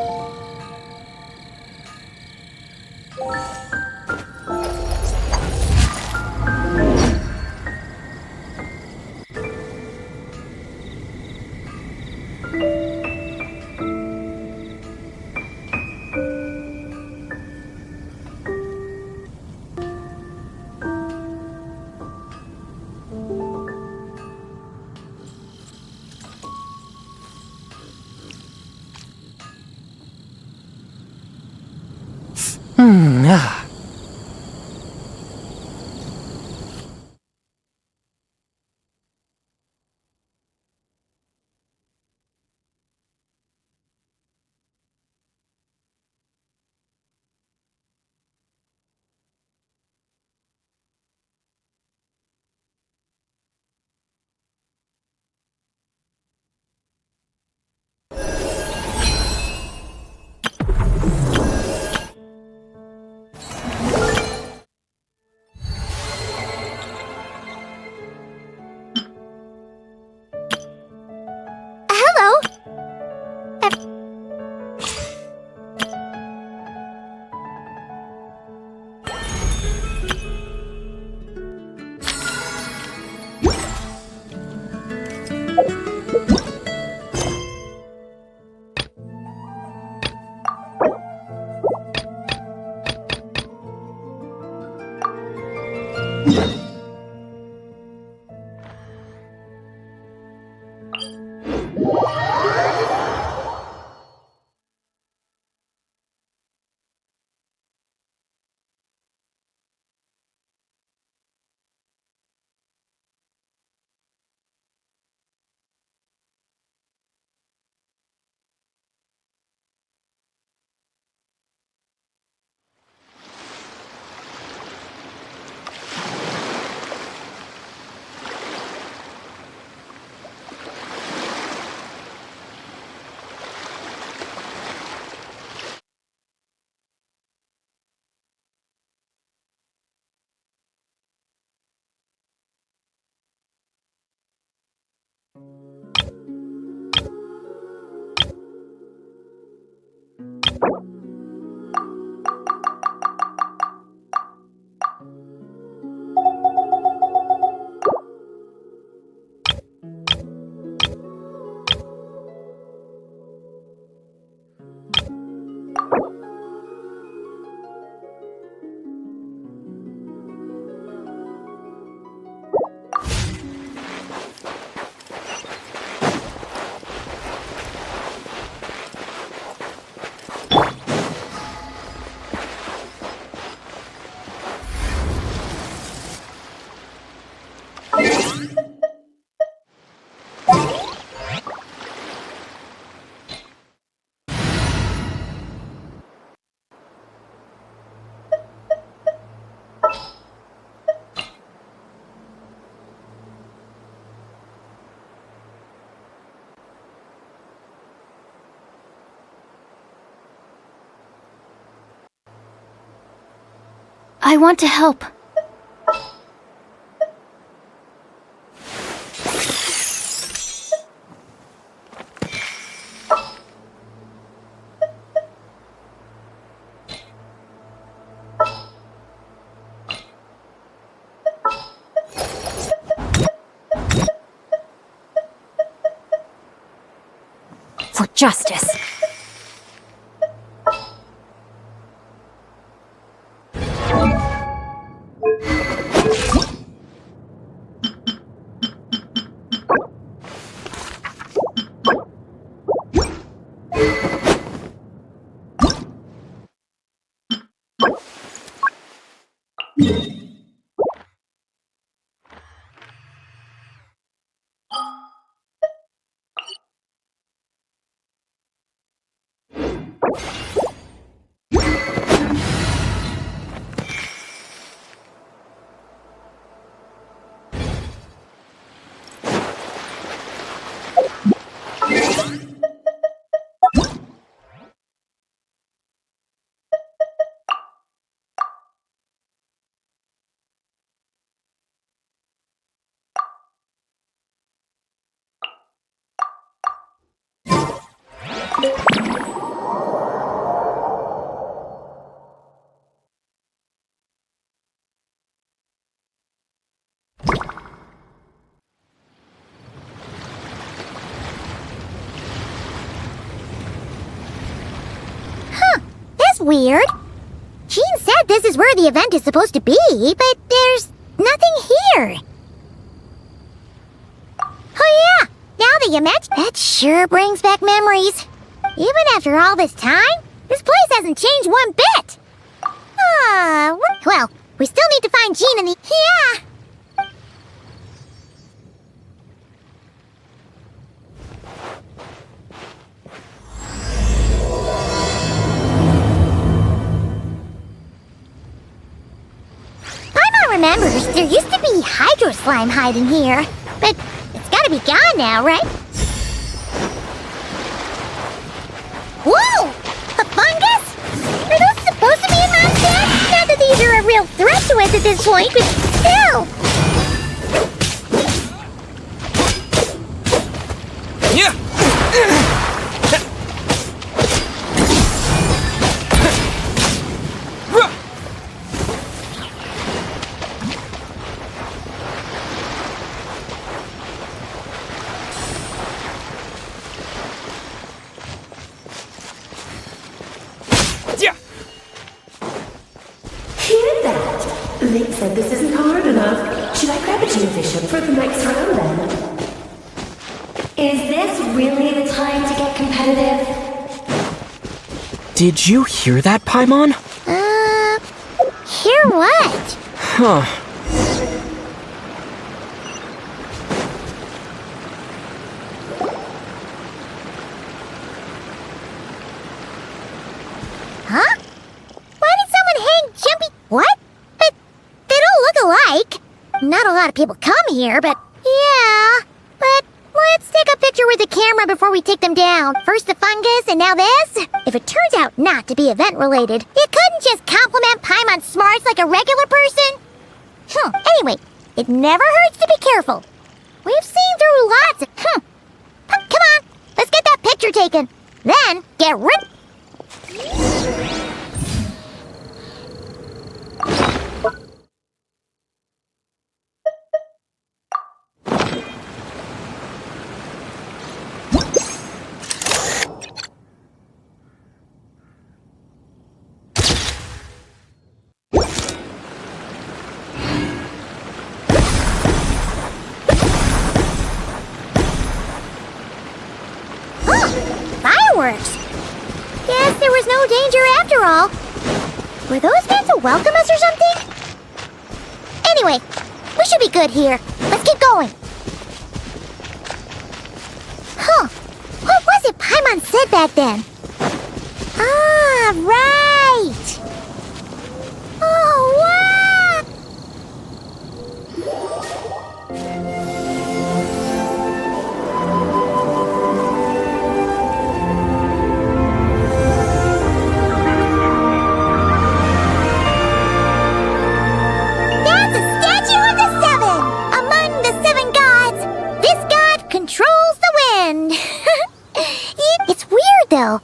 Ah. Hello. I want to help. For justice. weird. Jean said this is where the event is supposed to be, but there's nothing here. Oh yeah, now that you mention that sure brings back memories. Even after all this time, this place hasn't changed one bit. Well, we still need to find Jean and the... Yeah! Paimon remembers there used to be hydro slime hiding here, but it's gotta be gone now, right? Whoa! A fungus? Are those supposed to be in Mondstadt? Not that these are a real threat to us at this point, but still! Yeah! Hear that? Link said this isn't hard enough. Should I grab a geovision for the next round then? Is this really the time to get competitive? Did you hear that, Paimon? Hear what? Huh. Huh? Why did someone hang jumpy... What? But they don't look alike. Not a lot of people come here, but... Yeah. But let's take a picture with the camera before we take them down. First the fungus, and now this? If it turns out not to be event-related, you couldn't just compliment Paimon's smarts like a regular person? Anyway, it never hurts to be careful. We've seen through lots of... Come on, let's get that picture taken. Then, get rid... Fireworks! Guess there was no danger after all. Were those meant to welcome us or something? Anyway, we should be good here. Let's keep going. What was it Paimon said back then? Ah, right! Oh, wow! That's a statue of the seven! Among the seven gods, this god controls the wind. It's weird, though.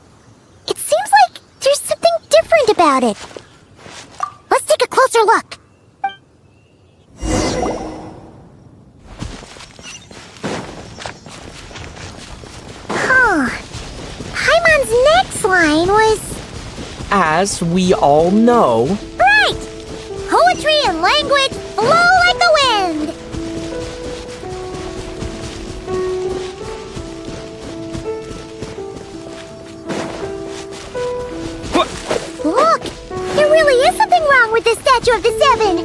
It seems like there's something different about it. Let's take a closer look. Paimon's next line was... As we all know... Right! Poetry and language flow like the wind! What? Look! There really is something wrong with this statue of the seven!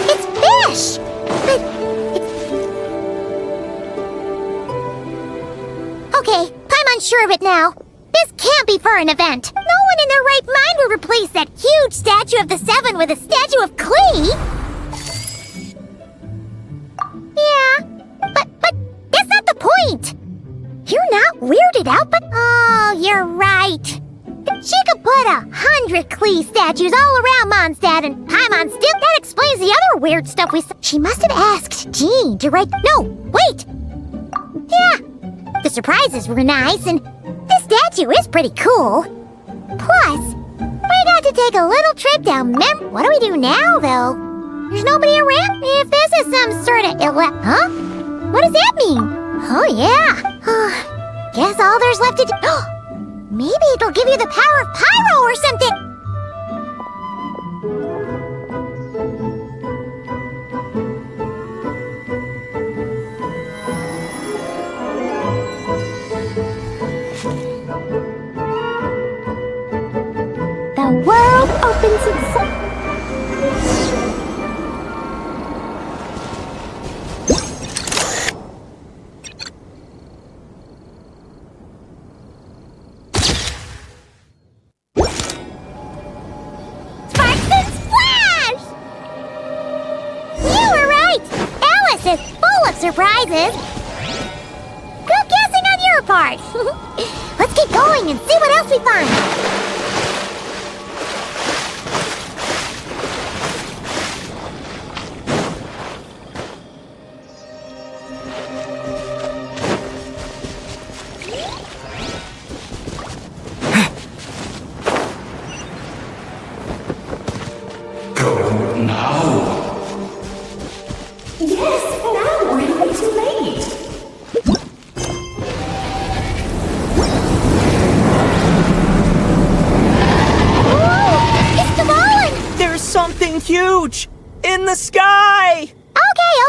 It's fish! But it's... Okay, Paimon's sure of it now. This can't be for an event. No one in their right mind would replace that huge statue of the seven with a statue of Klee! Yeah, but that's not the point! You're not weirded out, but... Oh, you're right. She could put 100 Klee statues all around Mondstadt, and Paimon still... That explains the other weird stuff we saw. She must have asked Jean to write... No, wait! Yeah, the surprises were nice, and this statue is pretty cool. Plus, we got to take a little trip down What do we do now, though? There's nobody around? If this is some sort of... Huh? What does that mean? Oh, yeah. Guess all there's left to do... Maybe it'll give you the power of pyro or something. The world opens itself. Sparks and splash! You were right. Alice is full of surprises. Good guessing on your part. Let's keep going and see what else we find. Yes, now we're way too late. It's the fallen! There's something huge in the sky!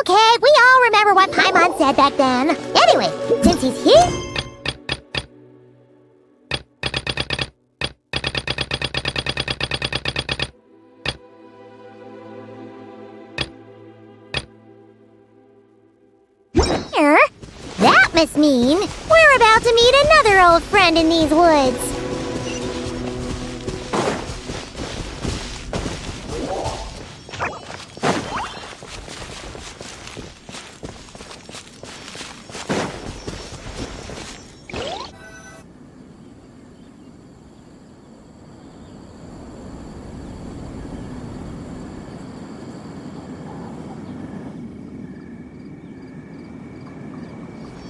Okay, we all remember what Paimon said back then. Anyway, since he's here... That must mean we're about to meet another old friend in these woods.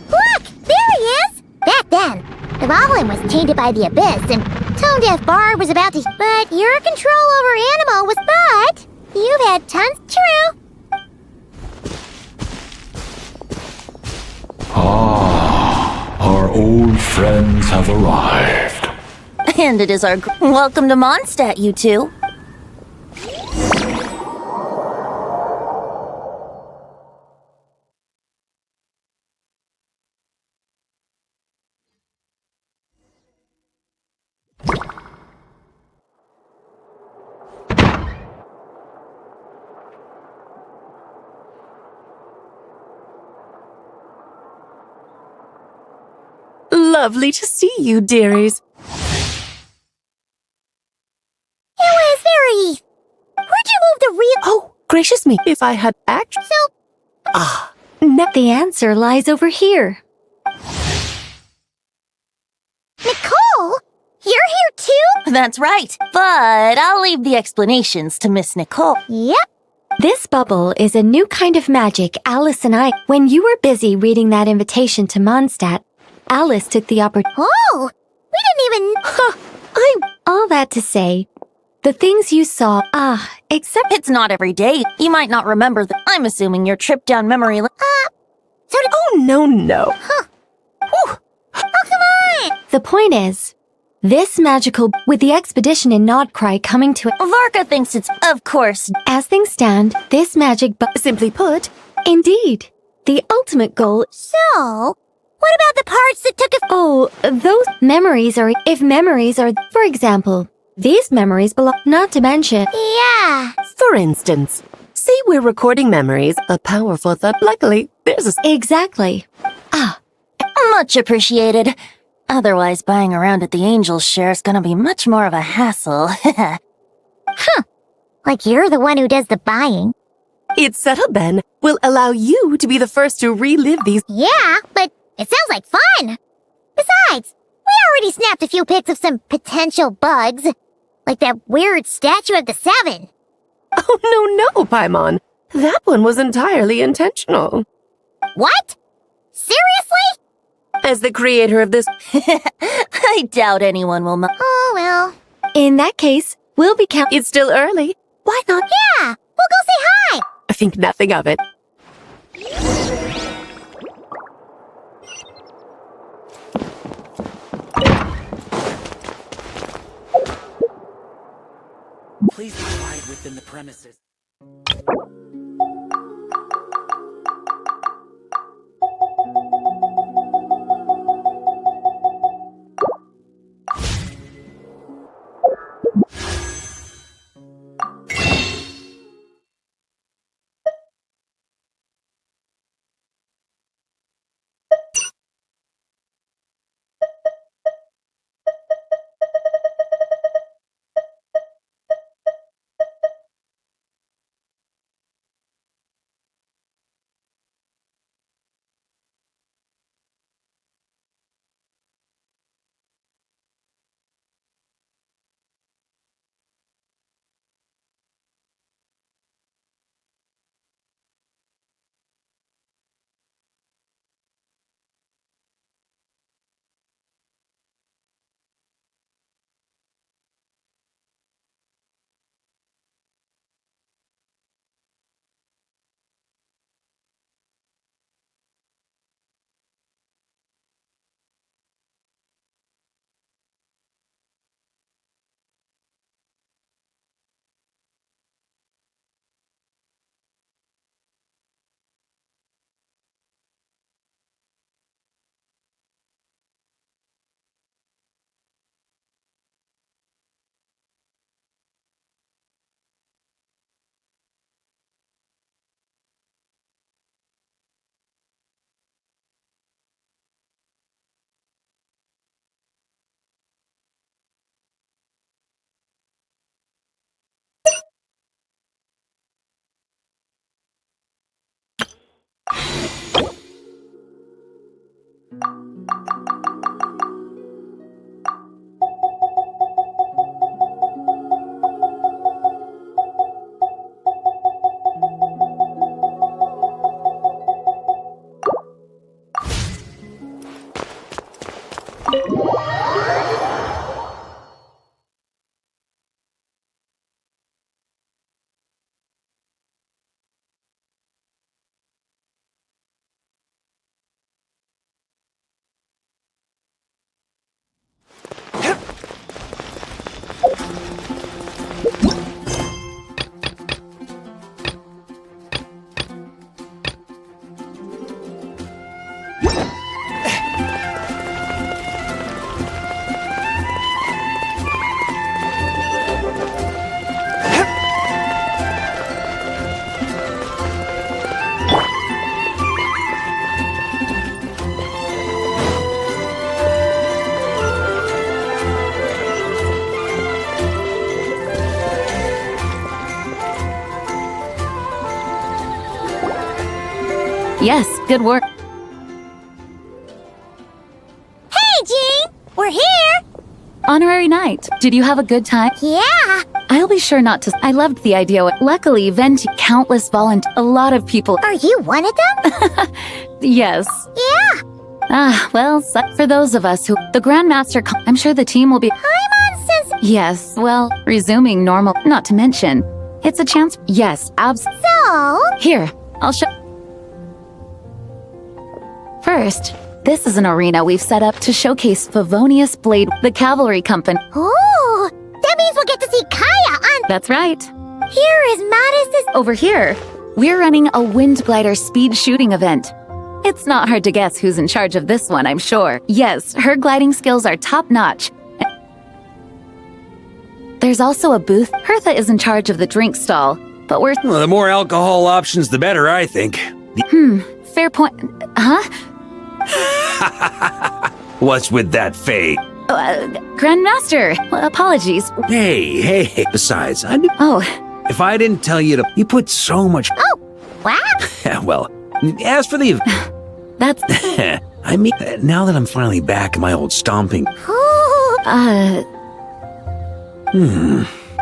Look! There he is! Back then, the Goblin was tainted by the Abyss, and Tone Deaf Bard was about to... But your control over Animal was... But you've had tons... True. Our old friends have arrived. And it is our welcome to Mondstadt, you two. Lovely to see you, dearies. It was very... Where'd you move the real... Oh, gracious me, if I had actually... So, The answer lies over here. Nicole? You're here too? That's right. But I'll leave the explanations to Miss Nicole. Yep. This bubble is a new kind of magic Alice and I... When you were busy reading that invitation to Mondstadt, Alice took the opportunity... Oh! We didn't even... All that to say, the things you saw... except... It's not every day. You might not remember that. I'm assuming your trip down memory lane. So did... Oh, no. Oh, come on! The point is, this magical... With the expedition in Nodcry coming to... Varka thinks it's, of course. As things stand, this magic... Simply put, Indeed, the ultimate goal... So... What about the parts that took a... Oh, those memories are... If memories are... For example, these memories belong... Not to mention... Yeah. for instance, say we're recording memories, a powerful thought. Luckily, there's a... Exactly. Much appreciated. Otherwise, buying around at the Angel's share is gonna be much more of a hassle. Like you're the one who does the buying. It's settled then. We'll allow you to be the first to relive these... Yeah, but it sounds like fun. Besides, we already snapped a few pics of some potential bugs. Like that weird statue of the Seven. Oh, no, Paimon. That one was entirely intentional. What? Seriously? As the creator of this... I doubt anyone will Oh, well. In that case, we'll be count... It's still early. Why not? Yeah, we'll go say hi. I think nothing of it. within the premises. Yes, good work. Hey, Jean! We're here! Honorary night. Did you have a good time? Yeah! I'll be sure not to. I loved the idea. Luckily, countless volunteers. A lot of people. Are you one of them? Yes. Yeah! Ah, well, for those of us who. The Grandmaster. I'm sure the team will be. Paimon says. Yes, well, resuming normal. Not to mention, it's a chance. Yes, So? Here, I'll show. First, this is an arena we've set up to showcase Favonius Blade, the cavalry company. Ooh! That means we'll get to see Kaya on. That's right. Here is Modest's. Over here, we're running a wind glider speed shooting event. It's not hard to guess who's in charge of this one, I'm sure. Yes, her gliding skills are top-notch. There's also a booth. Hertha is in charge of the drink stall, but we're... Well, the more alcohol options, the better, I think. Fair point. Huh? What's with that fade? Grandmaster, apologies. Hey. Besides, I knew Oh, if I didn't tell you to, you put so much. Oh, wow! Well, as for the, that's... I mean, now that I'm finally back in my old stomping. Ooh.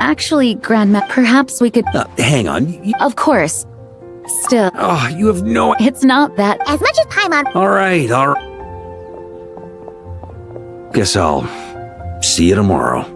Actually, Grandma, perhaps we could... Hang on. Of course. Still, Oh, you have no. it's not that... As much as Paimon. All right. Guess I'll see you tomorrow.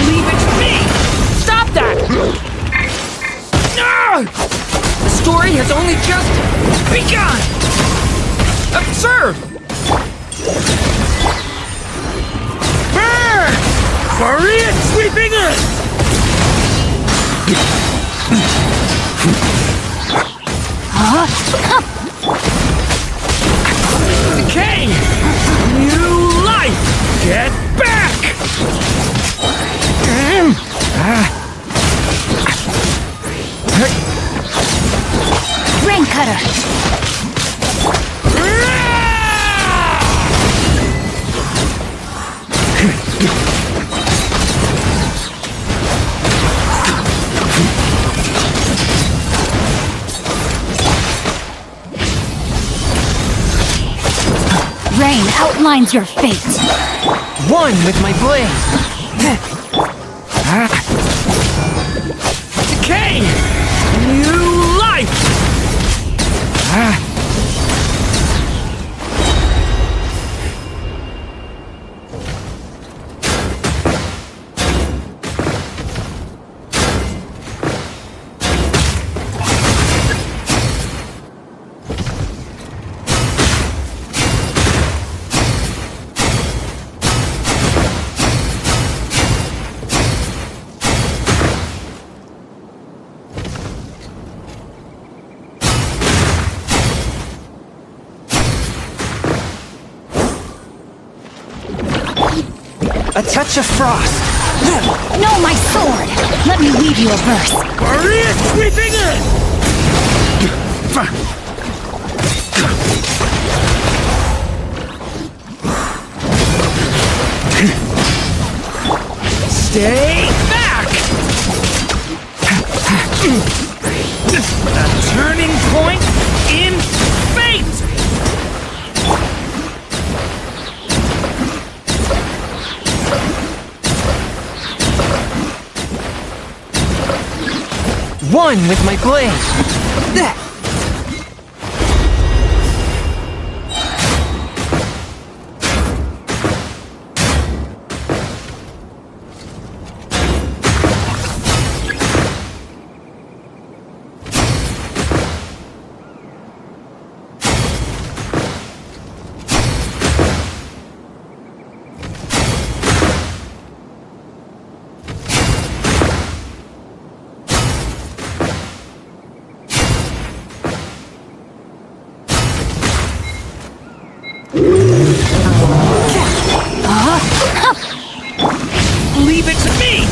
Leave it to me! Stop that! No! The story has only just begun! Absurd! Burn! Korean sweeping in! Decay! New life! Get back! Rain cutter. Rain outlines your fate. One with my blade. Decay! New life! A touch of frost. No, my sword! Let me weave you a verse. Korea sweeping in! Stay back! A turning point in fate! One with my blade. That. Leave it to me!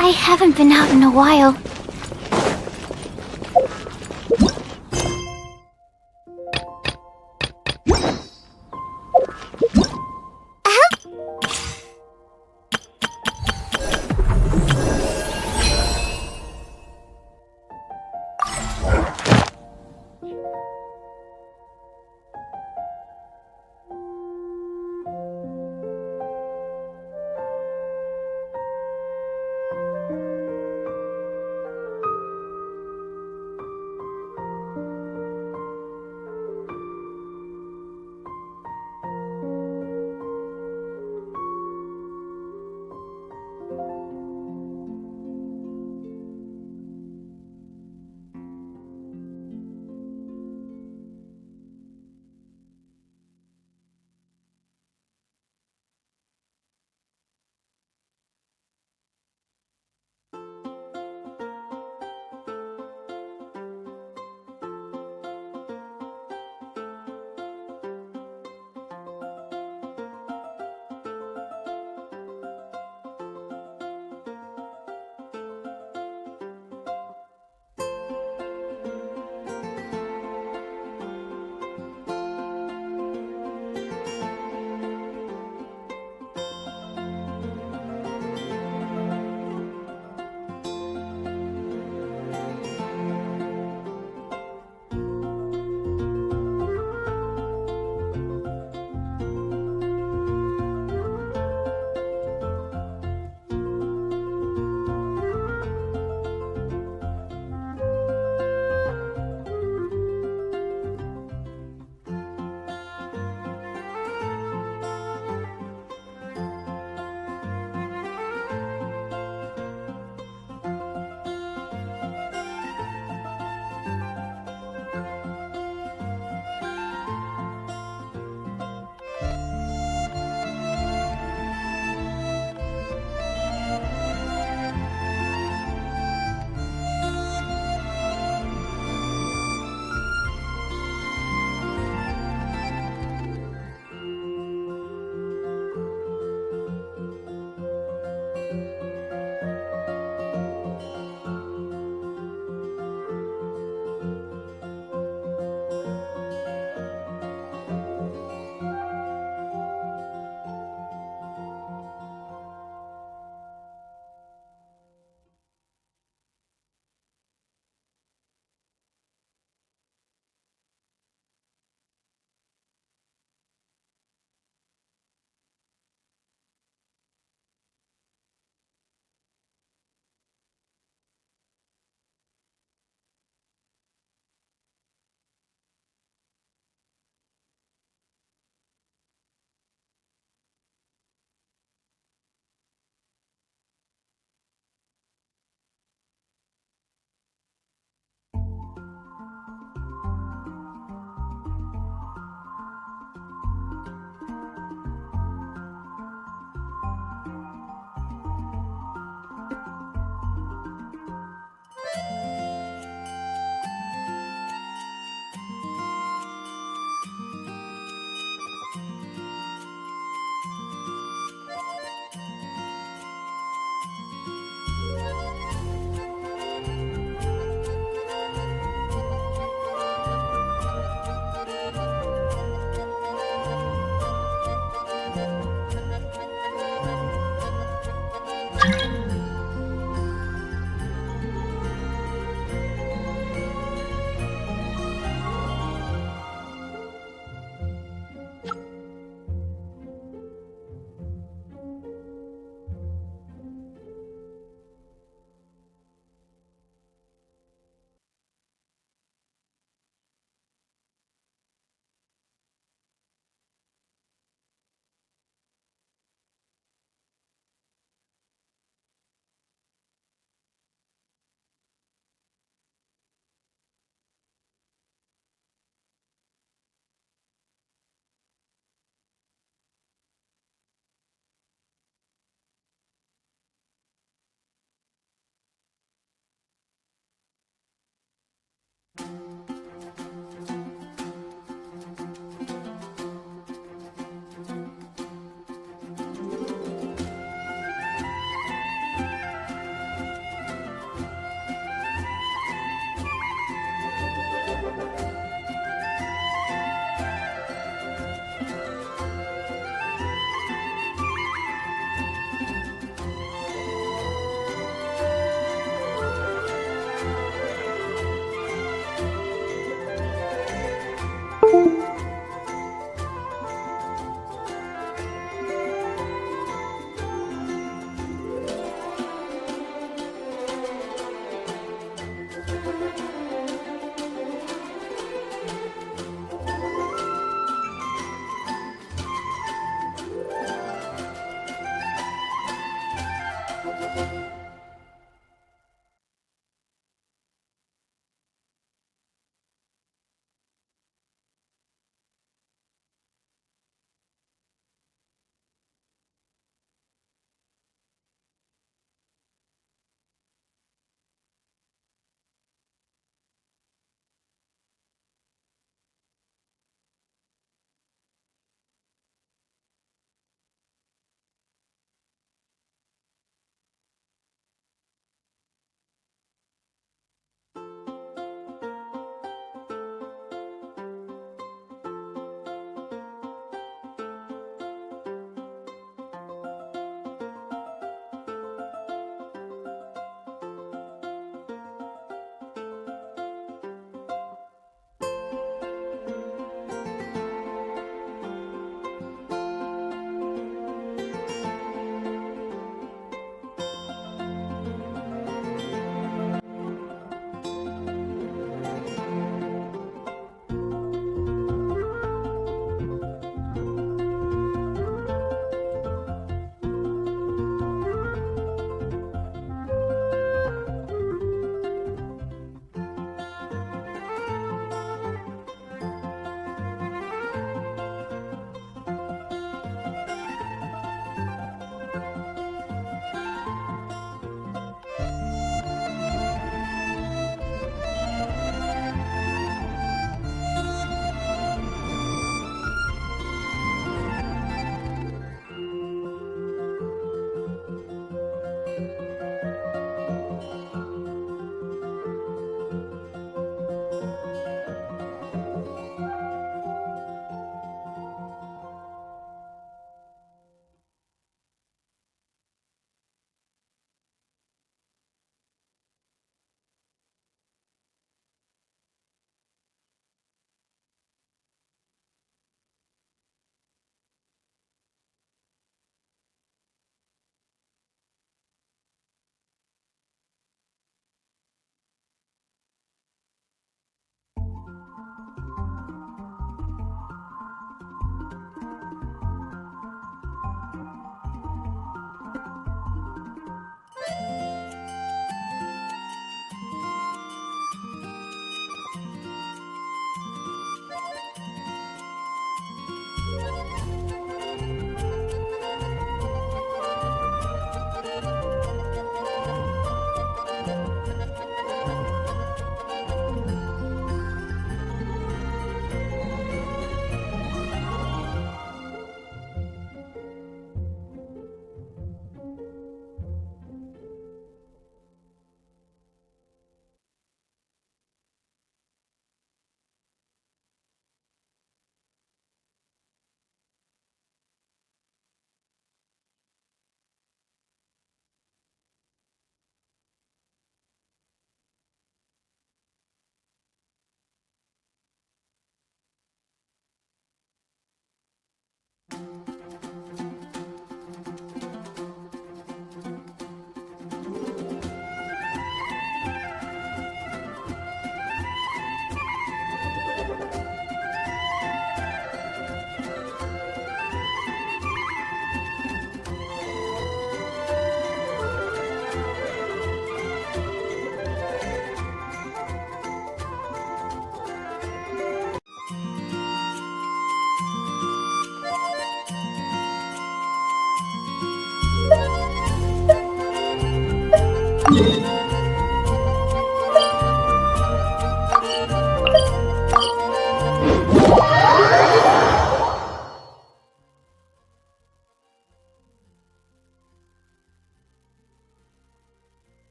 I haven't been out in a while.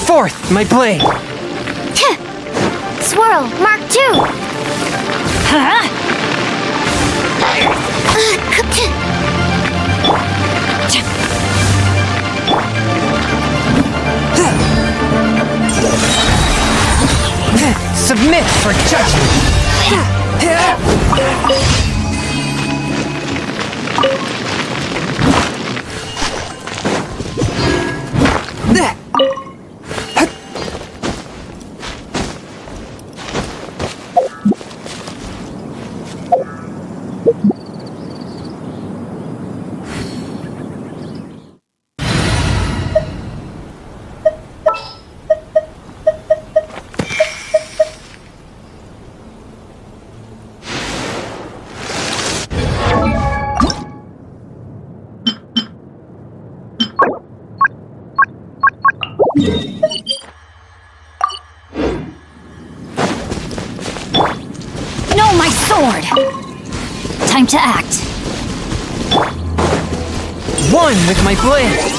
Fourth, my blade. Swirl, Mark 2. Huh? Submit for judgment. No, my sword! Time to act. One with my blade.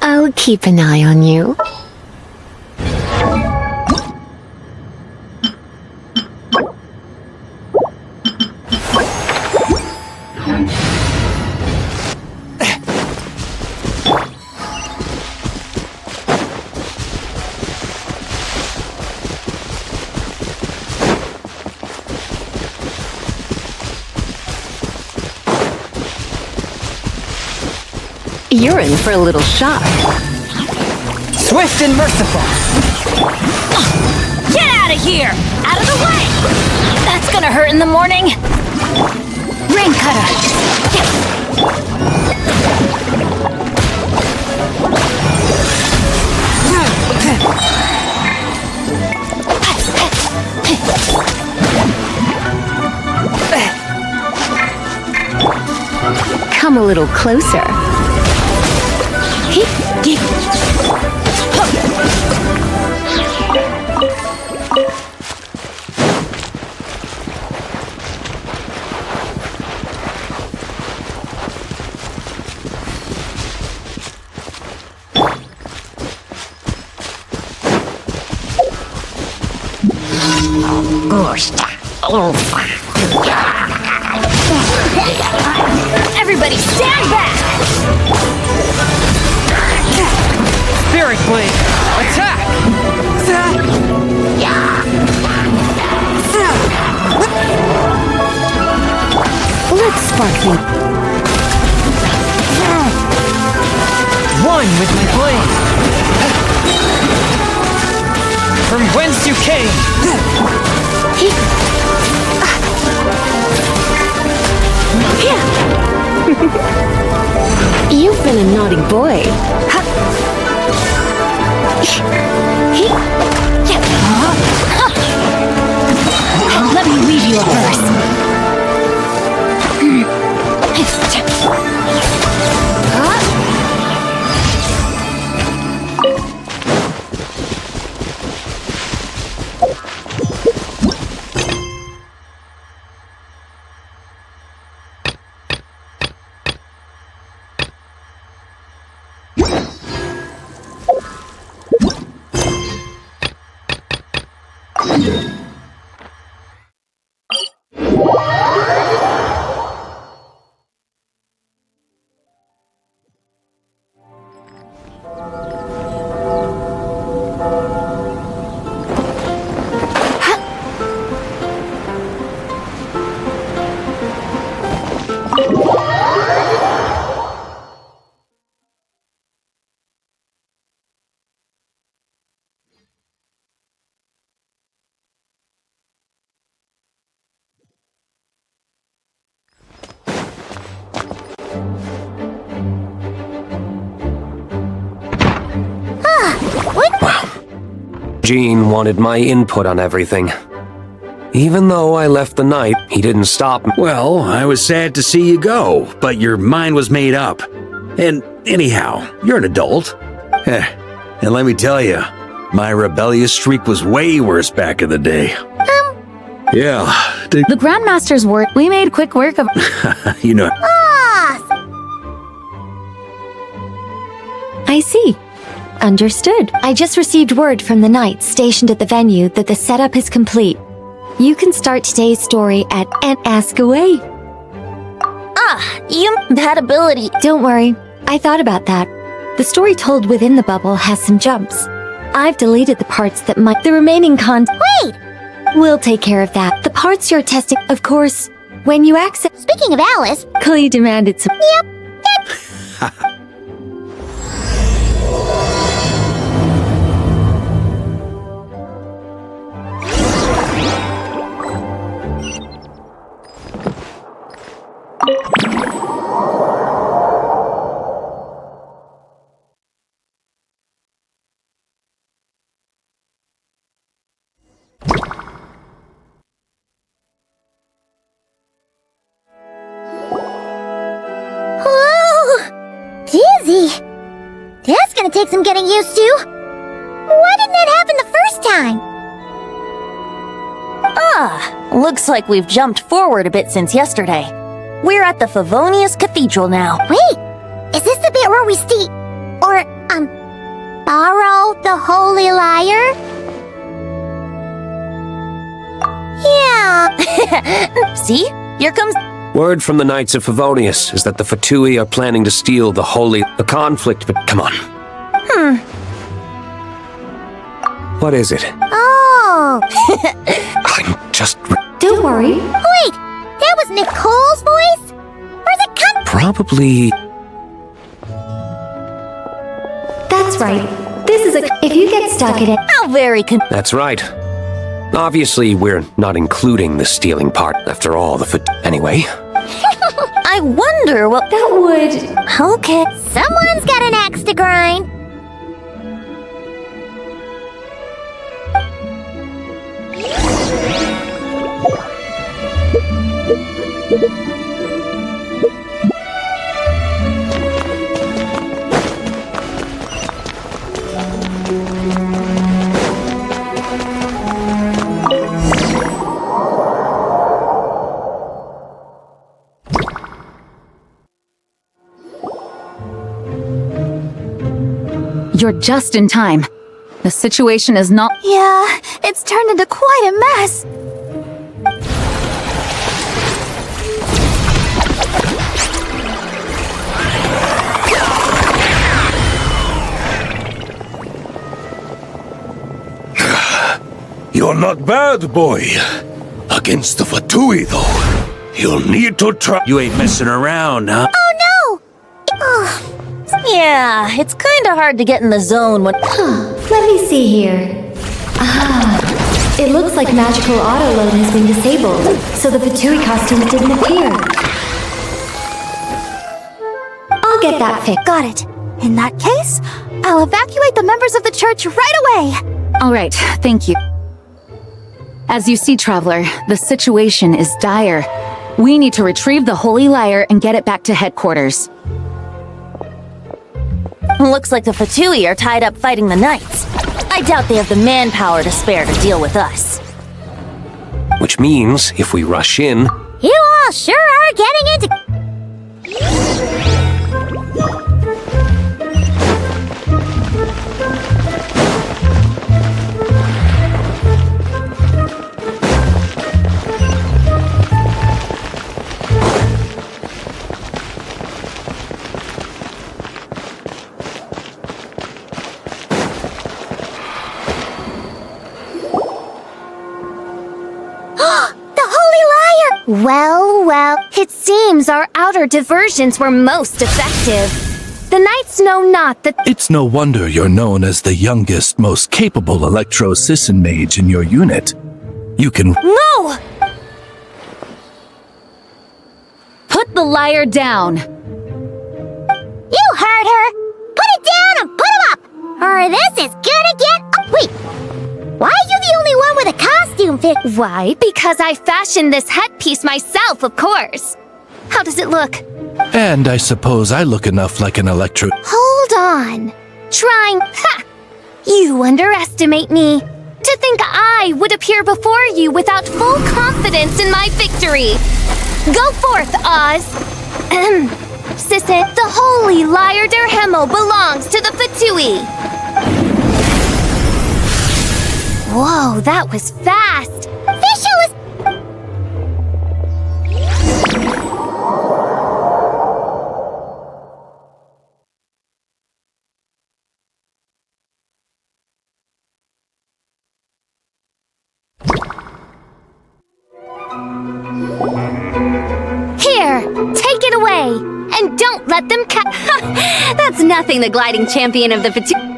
I'll keep an eye on you. You're in for a little shock. Swift and merciful. Get out of here! Out of the way! That's gonna hurt in the morning. Rain cutter. Come a little closer. Everybody stand back! Spirit Blade! Attack! Let's spark you. One with my blade! From whence you came! You've been a naughty boy. Let me leave you a verse. Gene wanted my input on everything. Even though I left the night, he didn't stop me. Well, I was sad to see you go, but your mind was made up. And anyhow, you're an adult. And let me tell you, my rebellious streak was way worse back in the day. Yeah, The Grandmaster's word, we made quick work of... you know. I see. Understood. I just received word from the knights stationed at the venue that the setup is complete. You can start today's story at and ask away. You had ability. Don't worry. I thought about that. The story told within the bubble has some jumps. I've deleted the parts that might... The remaining content... Wait! We'll take care of that. The parts you're testing, of course, when you access... Speaking of Alice... Clee demanded some... Yep. Dizzy. That's gonna take some getting used to. Why didn't that happen the first time? Looks like we've jumped forward a bit since yesterday. We're at the Favonius Cathedral now. Wait, is this the bit where we borrow the Holy Lyre? Yeah. See? Here comes... Word from the Knights of Favonius is that the Fatui are planning to steal the conflict, but come on. What is it? Oh. I'm just... Don't worry. Wait, that was Nicole's voice? Where's it come? Probably... That's right. This is a... If you get stuck in it... How very That's right. Obviously, we're not including the stealing part after all Anyway. I wonder what... That would... Okay. Someone's got an axe to grind. You're just in time. The situation is not... Yeah, it's turned into quite a mess. Not bad, boy. Against the Fatui, though, you'll need to try. You ain't messing around, huh? Oh no! Yeah, it's kinda hard to get in the zone when. Let me see here. It looks like magical autoload has been disabled, so the Fatui costumes didn't appear. I'll get that fixed. Got it. In that case, I'll evacuate the members of the church right away. All right, thank you. As you see, Traveler, the situation is dire. We need to retrieve the Holy Lyre and get it back to headquarters. Looks like the Fatui are tied up fighting the Knights. I doubt they have the manpower to spare to deal with us. Which means, if we rush in, You all sure are getting into... Well, it seems our outer diversions were most effective. The Knights know not that... It's no wonder you're known as the youngest, most capable electro-sisson mage in your unit. You can... No! Put the lyre down! You heard her! Put it down and put him up! Or this is gonna get... Oh, wait! Why are you the only one with a costume fit? Why? Because I fashioned this headpiece myself, of course. How does it look? And I suppose I look enough like an electro... Hold on. Trying... Ha! You underestimate me. To think I would appear before you without full confidence in my victory. Go forth, Oz. Sisson, the Holy Lyre der Himmel belongs to the Fatui. Whoa, that was fast. Fisher was... Here, take it away. And don't let them That's nothing the gliding champion of the Fatui...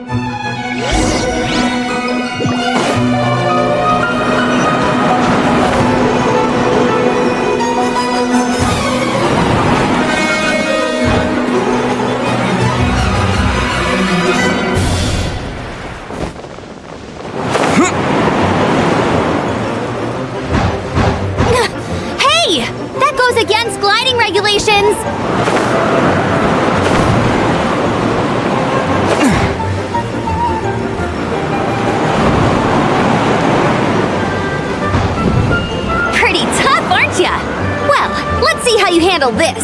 Against gliding regulations! Pretty tough, aren't ya? Well, let's see how you handle this.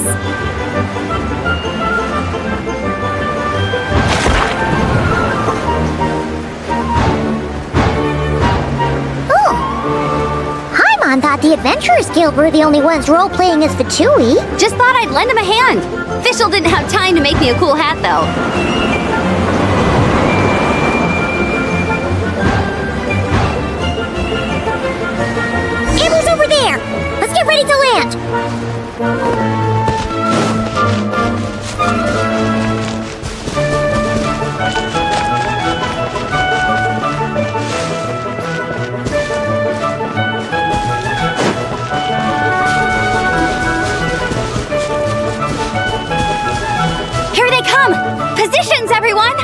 Paimon thought the Adventurers Guild were the only ones role-playing as Fatui. Just thought I'd lend him a hand. Fischl didn't have time to make me a cool hat, though. Cable's over there! Let's get ready to land! Here they come! Positions, everyone!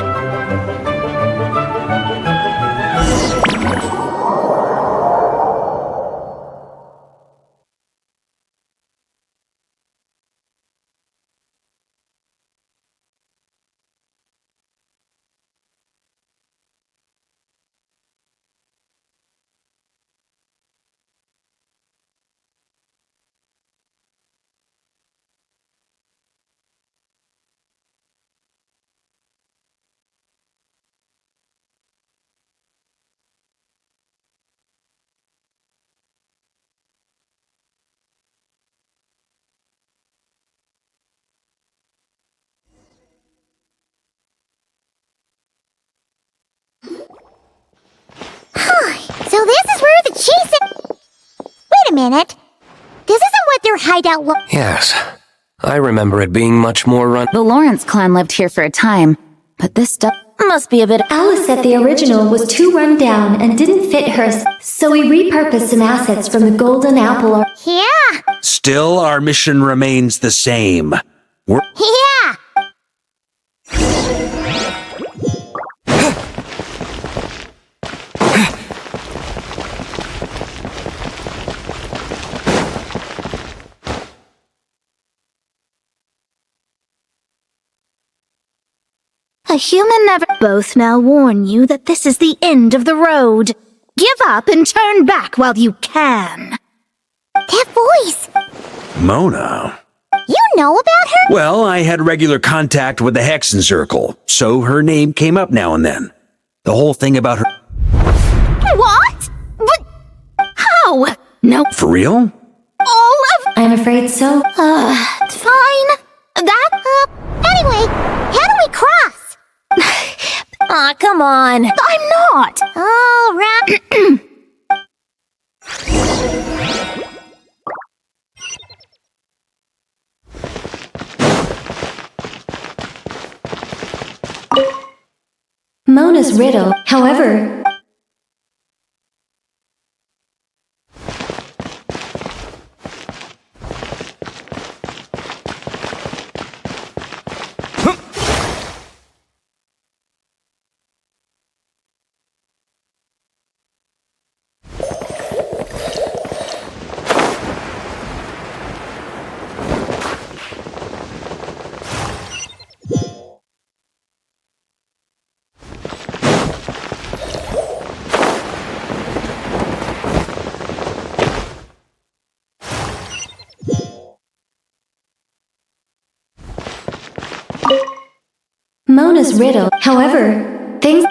minute. This isn't what their hideout looked. Yes. I remember it being much more run. The Lawrence clan lived here for a time, but this stuff must be a bit. Alice said the original was too run down and didn't fit her, so we repurposed some assets from the Golden Apple. Yeah. Still, our mission remains the same. We're Yeah. A human never. Both now warn you that this is the end of the road. Give up and turn back while you can. That voice. Mona. You know about her? Well, I had regular contact with the Hexen Circle, so her name came up now and then. The whole thing about her. What? But how? No. For real? All of. I'm afraid so. Fine. That. Anyway, how do we cross? Aw, come on. I'm not. All right. Mona's riddle, however, Mona's riddle, however, things.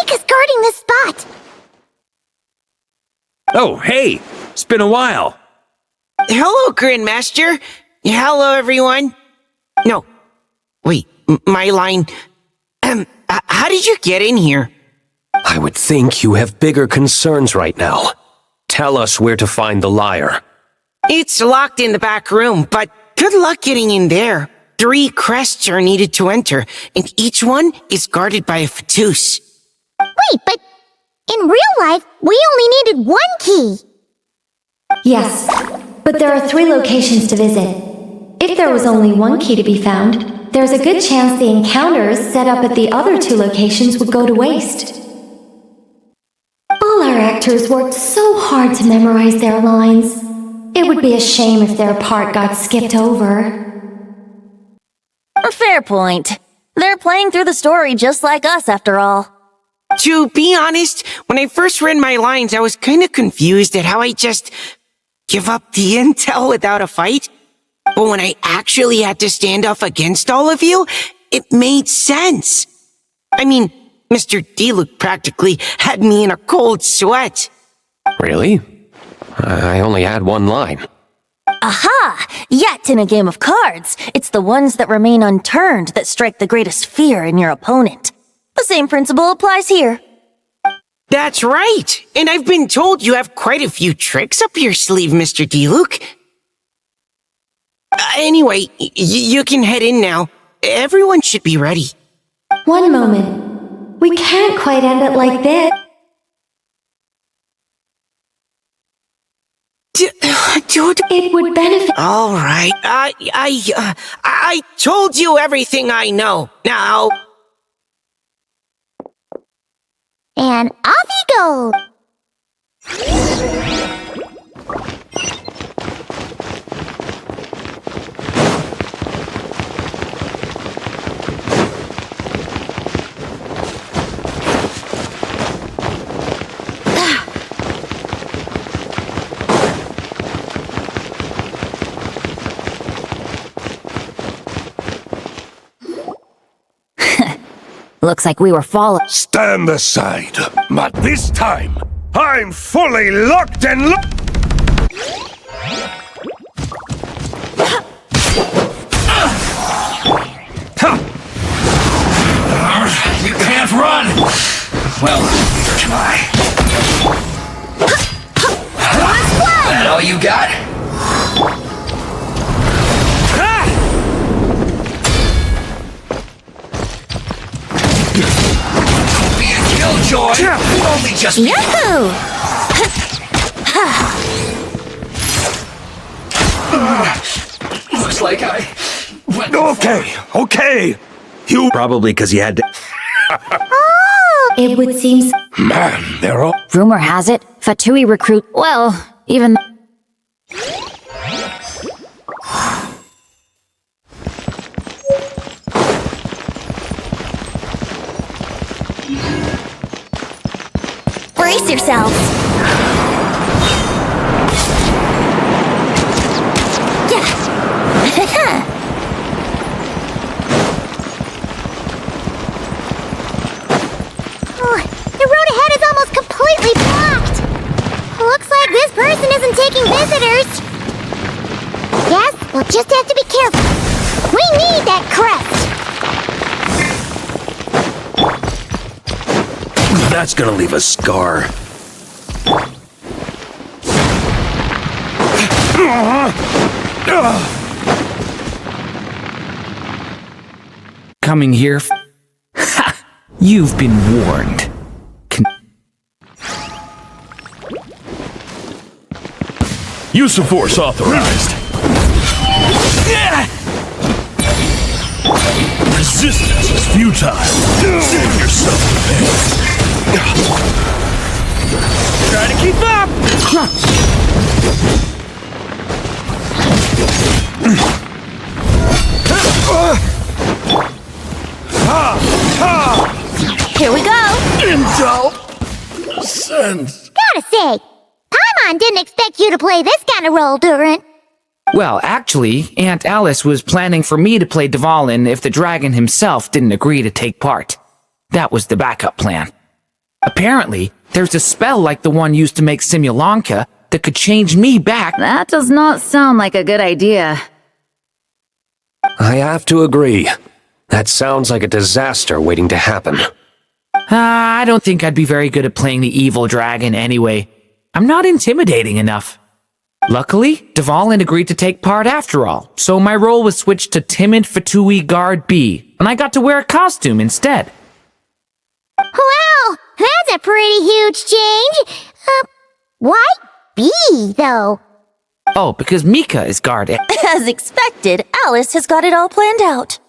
Mika's guarding this spot. Oh, hey! It's been a while. Hello, Grandmaster. Hello, everyone. No. Wait, my line. How did you get in here? I would think you have bigger concerns right now. Tell us where to find the lyre. It's locked in the back room, but good luck getting in there. 3 crests are needed to enter, and each one is guarded by a Fatus. Wait, but in real life, we only needed 1 key. Yes, but there are 3 locations to visit. If there was only 1 key to be found, there's a good chance the encounters set up at the other 2 locations would go to waste. All our actors worked so hard to memorize their lines. It would be a shame if their part got skipped over. A fair point. They're playing through the story just like us, after all. To be honest, when I first read my lines, I was kind of confused at how I just give up the intel without a fight. But when I actually had to stand up against all of you, it made sense. I mean, Mr. Diluc practically had me in a cold sweat. Really? I only had 1 line. Aha! Yet in a game of cards, it's the ones that remain unturned that strike the greatest fear in your opponent. The same principle applies here. That's right. And I've been told you have quite a few tricks up your sleeve, Mr. Diluc. Anyway, you can head in now. Everyone should be ready. One moment. We can't quite end it like this. Dude, it would benefit. All right. I told you everything I know. Now. And off you go. Looks like we were followed. Stand aside. But this time, I'm fully locked and You can't run! Well, try. That all you got? Be a killjoy! Only just Yahoo! Looks like I went Okay. You probably because you had to. It would seem. Man, they're all. Rumor has it, Fatui recruit. Well, even. Brace yourselves. Yeah. The road ahead is almost completely blocked. Looks like this person isn't taking visitors. Yes, we'll just have to be careful. We need that crest. That's gonna leave a scar. Coming here. Ha! You've been warned. Use of force authorized. Resistance is futile. Save yourself the pain. Try to keep up! Here we go. Sense. Gotta say, Paimon didn't expect you to play this kind of role, Durant. Well, actually, Aunt Alice was planning for me to play Dvalin if the dragon himself didn't agree to take part. That was the backup plan. Apparently, there's a spell like the one used to make Simulanka that could change me back. That does not sound like a good idea. I have to agree. That sounds like a disaster waiting to happen. I don't think I'd be very good at playing the evil dragon anyway. I'm not intimidating enough. Luckily, Dvalin agreed to take part after all, so my role was switched to timid Fatui Guard B, and I got to wear a costume instead. Wow, that's a pretty huge change. Why B, though? Oh, because Mika is Guard A. As expected, Alice has got it all planned out.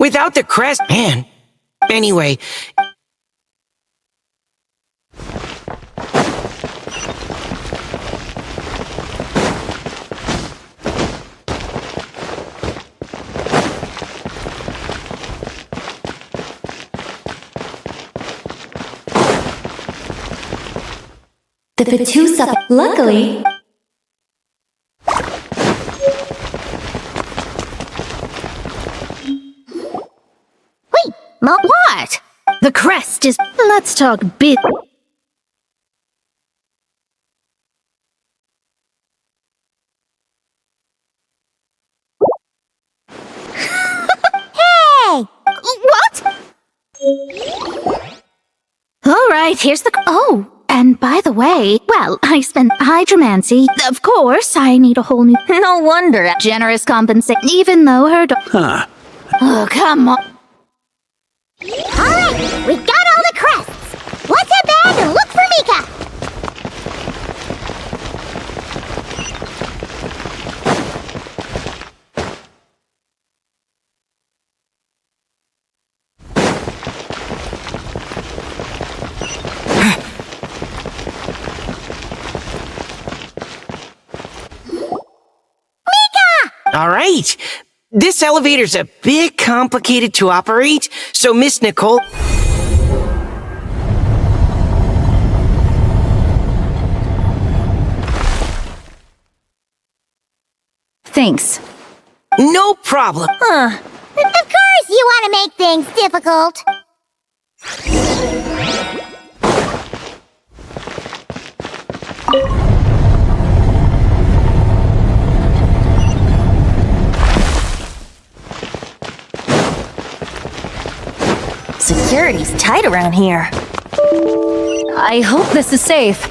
Without the crest, man. Anyway. The Fatusa. Luckily. What? The crest is... Let's talk bit... Hey! What? Alright, here's the... Oh, and by the way, well, I spent hydromancy. Of course, I need a whole new... No wonder. Generous compensation, even though her... Huh. Oh, come on. Alright, we got all the crests. Let's head back and look for Mika. All right. This elevator's a bit complicated to operate, so Miss Nicole... Thanks. No problem. Of course you want to make things difficult. Security's tight around here. I hope this is safe.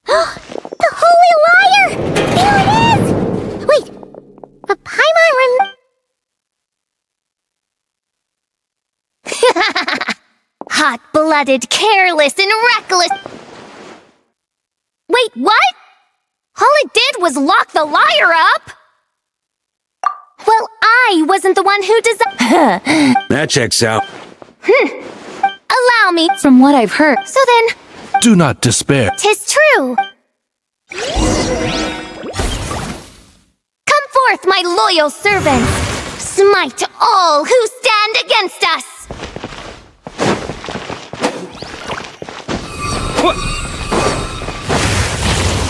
The Holy Liar! There it is! Wait, but Paimon Hot-blooded, careless, and reckless. Wait, what? All it did was lock the liar up. Well, I wasn't the one who designed... That checks out. Allow me. From what I've heard. So then, Do not despair. 'tis true. Come forth, my loyal servants. Smite all who stand against us!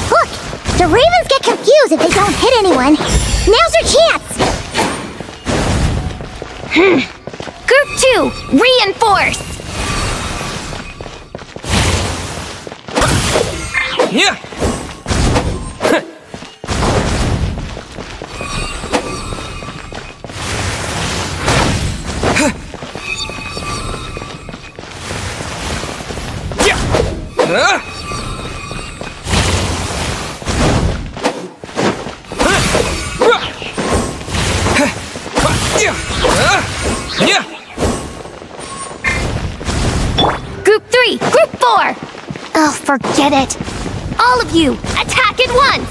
Look! The ravens get confused if they don't hit anyone. Now's your chance! Group 2, reinforce! Yeah. Group 3, Group 4! Oh, forget it. All of you, attack at once!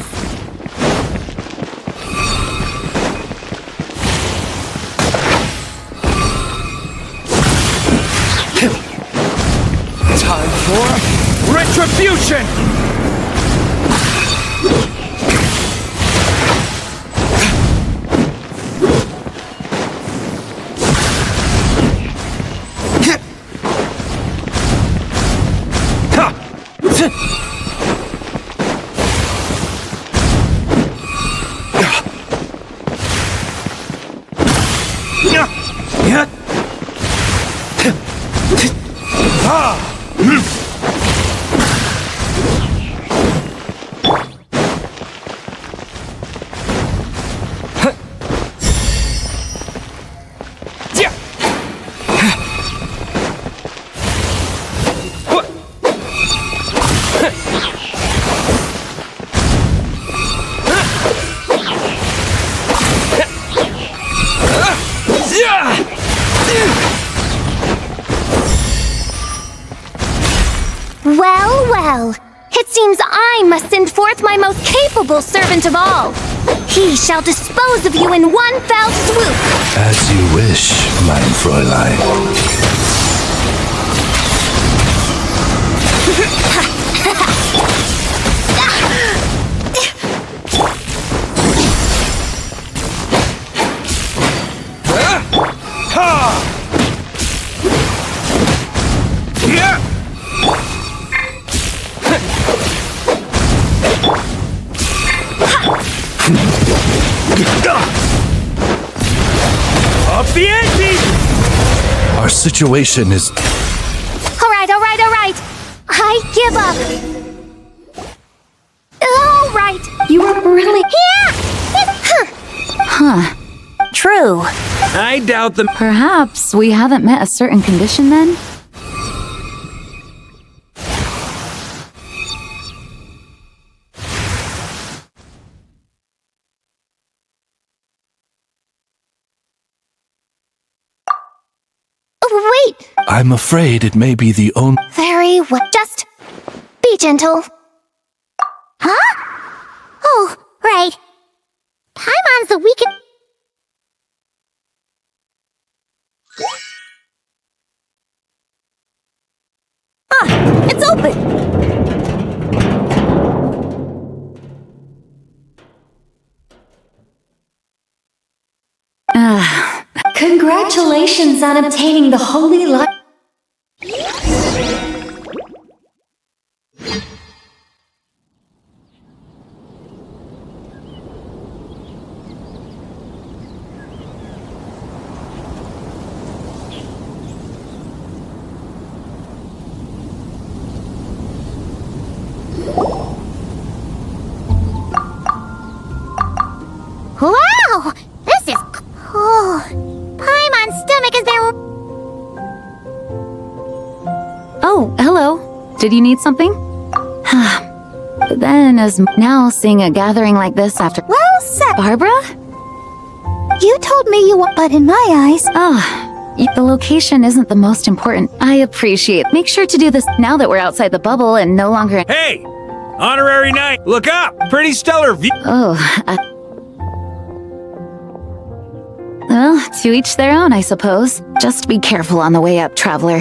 Time for retribution! Well, well. It seems I must send forth my most capable servant of all. He shall dispose of you in one fell swoop. As you wish, mein Fräulein. Our situation is... All right. I give up. All right. You were brilliant. Huh. True. I doubt them. Perhaps we haven't met a certain condition then? Wait. I'm afraid it may be the only... Very well. Just be gentle. Huh? Oh, right. Paimon's the weakest... It's open! Congratulations on obtaining the holy light. Wow! This is cool. Paimon's stomach is there. Oh, hello. Did you need something? But then, as now seeing a gathering like this after... Well said. Barbara? You told me you were, but in my eyes... The location isn't the most important. I appreciate. Make sure to do this now that we're outside the bubble and no longer... Hey! Honorary knight, look up! Pretty stellar view. Well, to each their own, I suppose. Just be careful on the way up, traveler.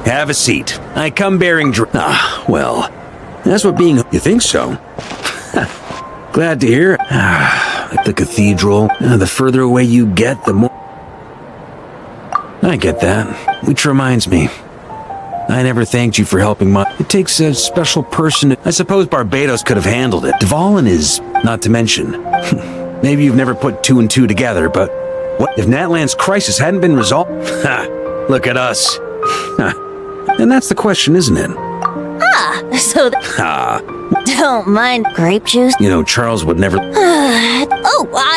Have a seat. I come bearing well, that's what being... You think so? Glad to hear. Like the cathedral, the further away you get, the more... I get that. Which reminds me. I never thanked you for helping my... It takes a special person. I suppose Barbados could have handled it. Dvalin is... Not to mention. Maybe you've never put two and two together, but... What if Natlan's crisis hadn't been resolved? Look at us. And that's the question, isn't it? So don't mind grape juice. You know, Charles would never... I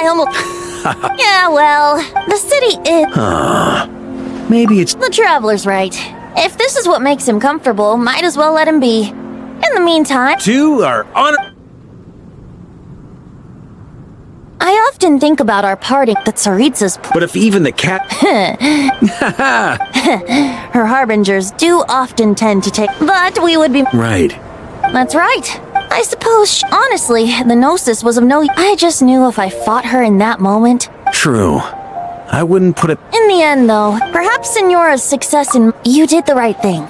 almost... Yeah, well, the city is... Maybe it's... The traveler's right. If this is what makes him comfortable, might as well let him be. In the meantime... Two are on... I often think about our parting at Tsaritsa's... But if even the cat... Her harbingers do often tend to take... But we would be... Right. That's right. I suppose, honestly, the Gnosis was of no... I just knew if I fought her in that moment... True. I wouldn't put it... In the end, though, perhaps Signora's success in... You did the right thing.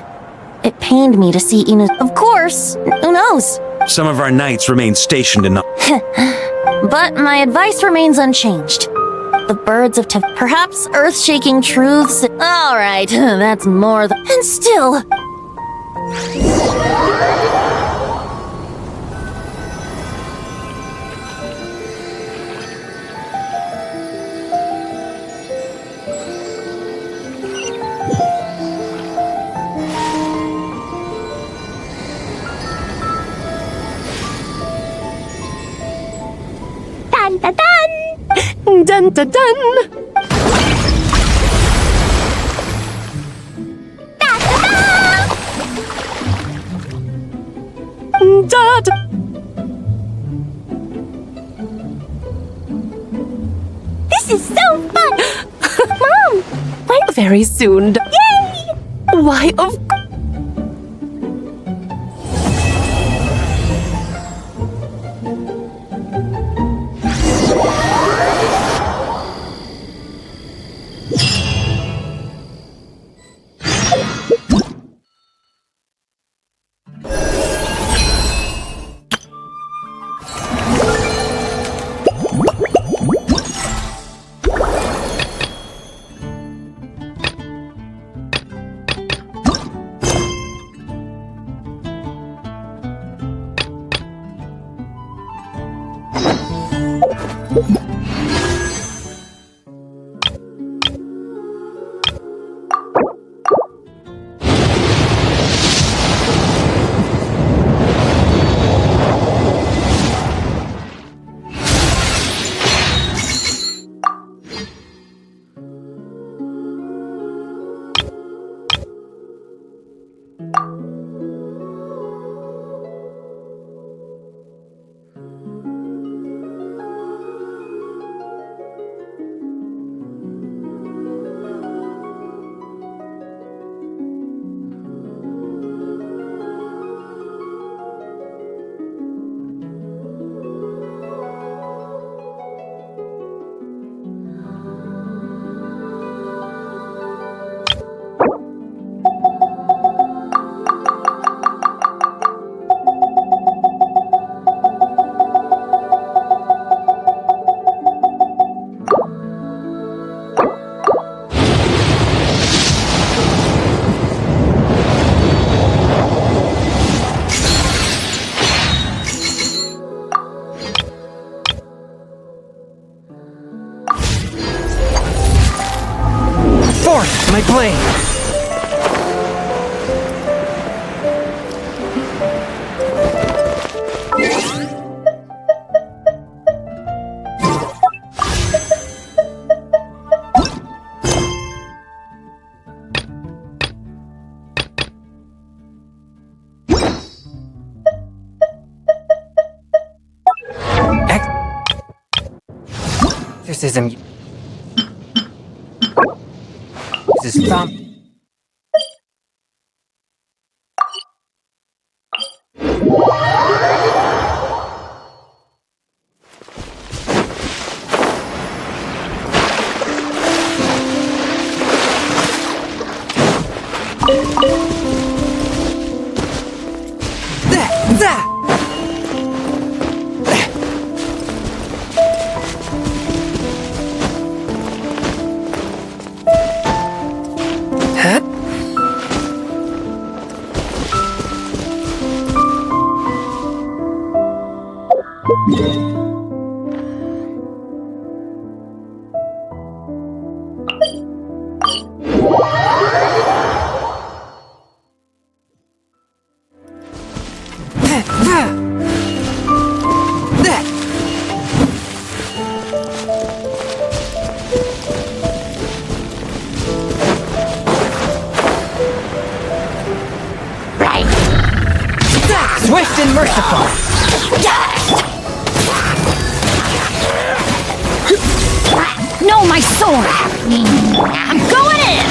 It pained me to see Ina... Of course, who knows? Some of our knights remain stationed in... But my advice remains unchanged. The birds of perhaps earth-shaking truths... Alright, that's more than... And still... Dun dun dun! Dun dun dun! Dad! This is so fun! Mom! When? Very soon. Yay! Why, of... My plane! criticism uses thumb. Swift and merciful. No, my sword! I'm going in!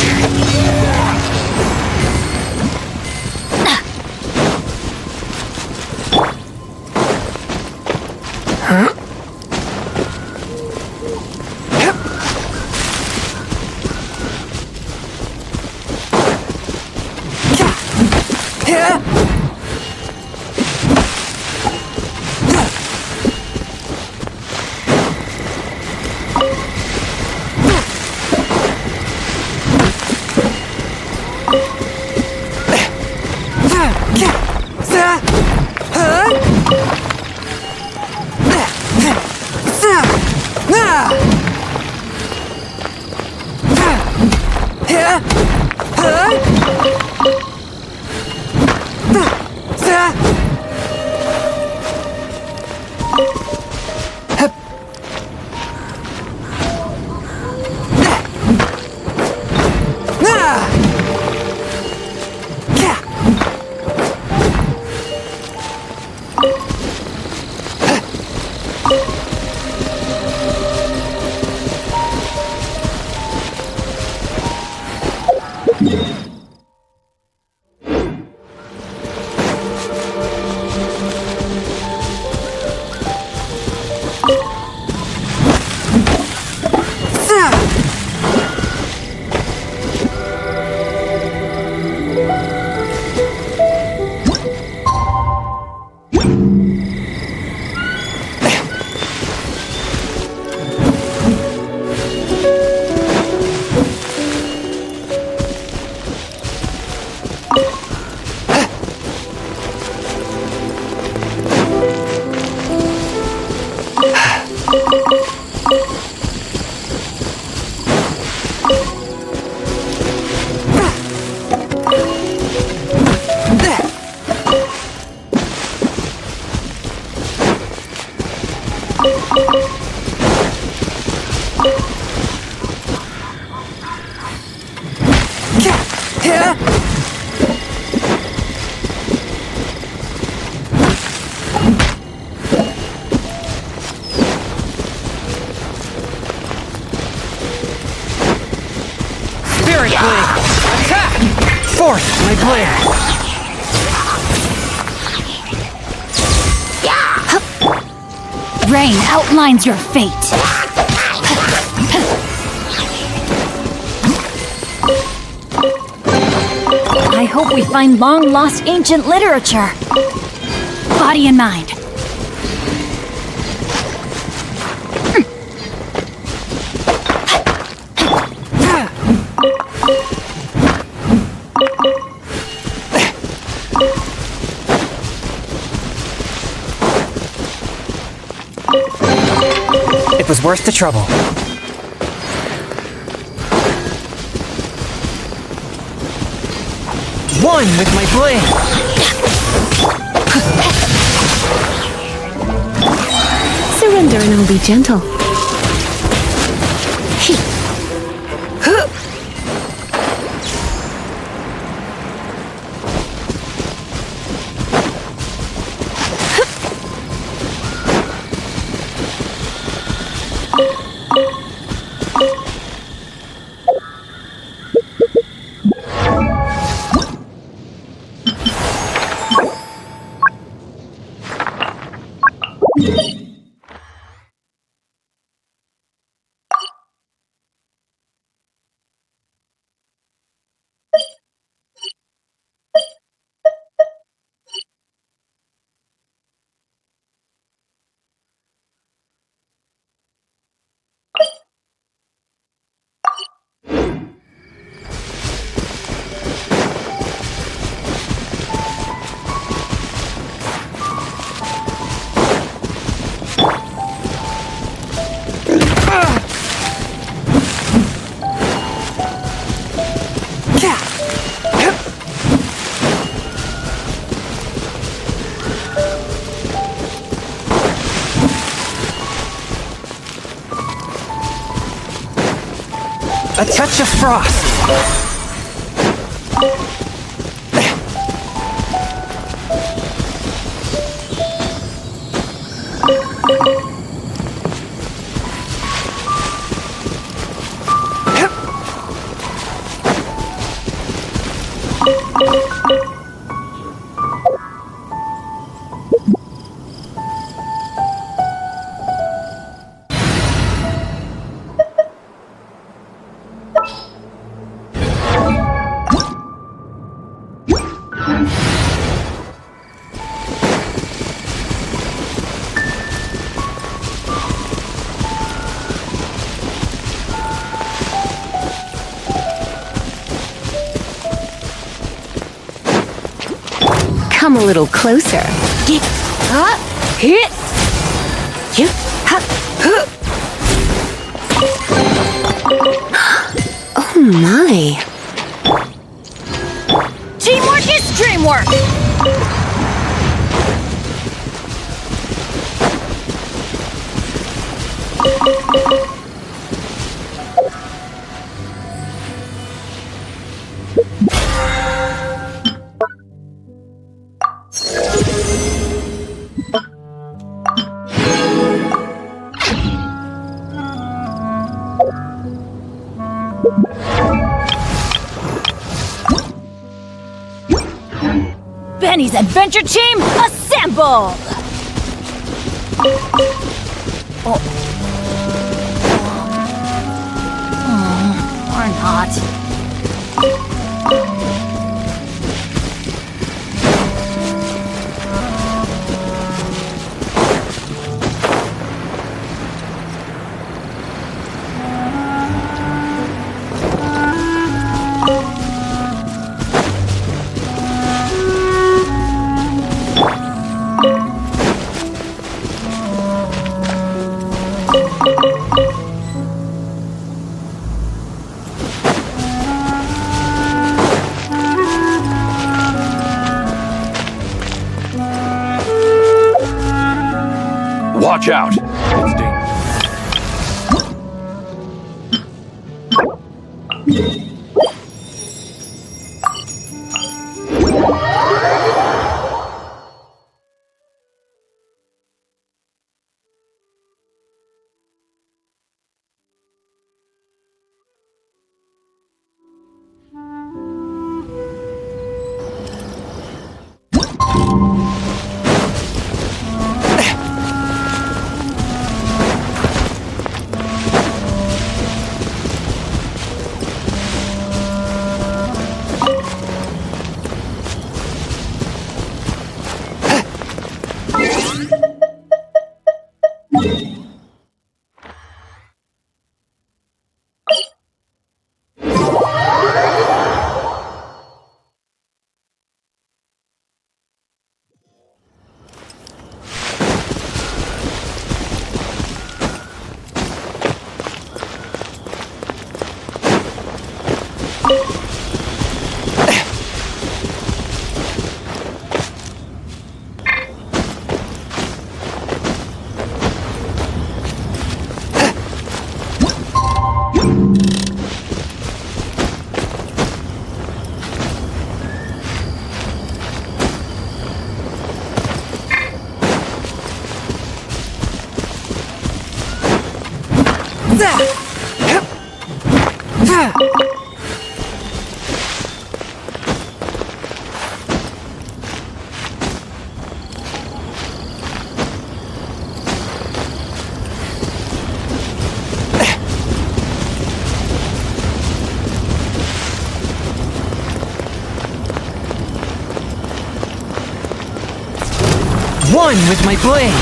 Spirit Blade! Attack! Force my blade! Rain outlines your fate. I hope we find long-lost ancient literature. Body and mind. It was worth the trouble. One with my blade! Surrender and I'll be gentle. A touch of frost. Come a little closer. Hit. Oh my. Teamwork is dreamwork! Benny's adventure team, assemble! Or not. Watch out! It's dangerous. One with my blade.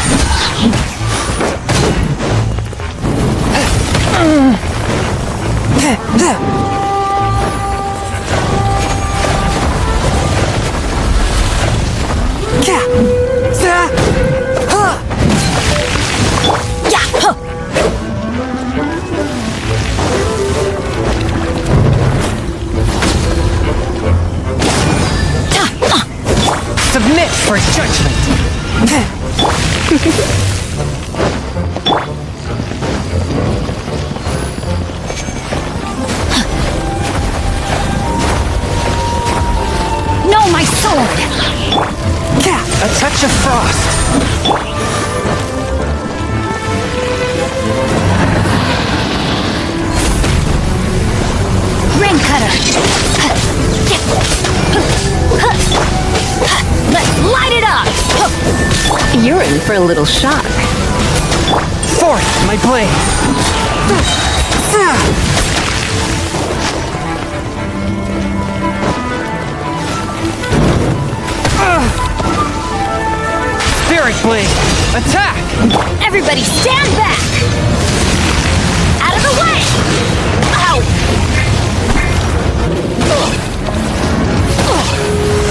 Submit for judgment. touch of frost. Rain cutter. Let's light it up. You're in for a little shock. Forth, my blade. Spirit blade, attack! Everybody stand back. Out of the way. Ow.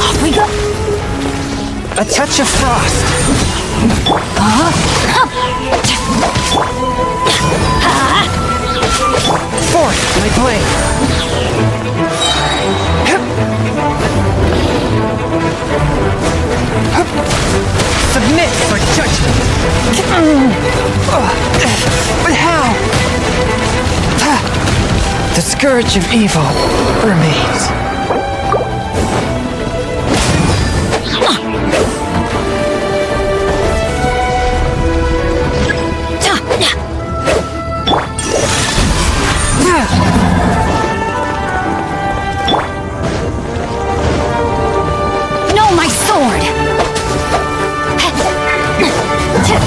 Off we go. A touch of frost. Forth, my blade. Submit for judgment. But how? The scourge of evil remains. No, my sword.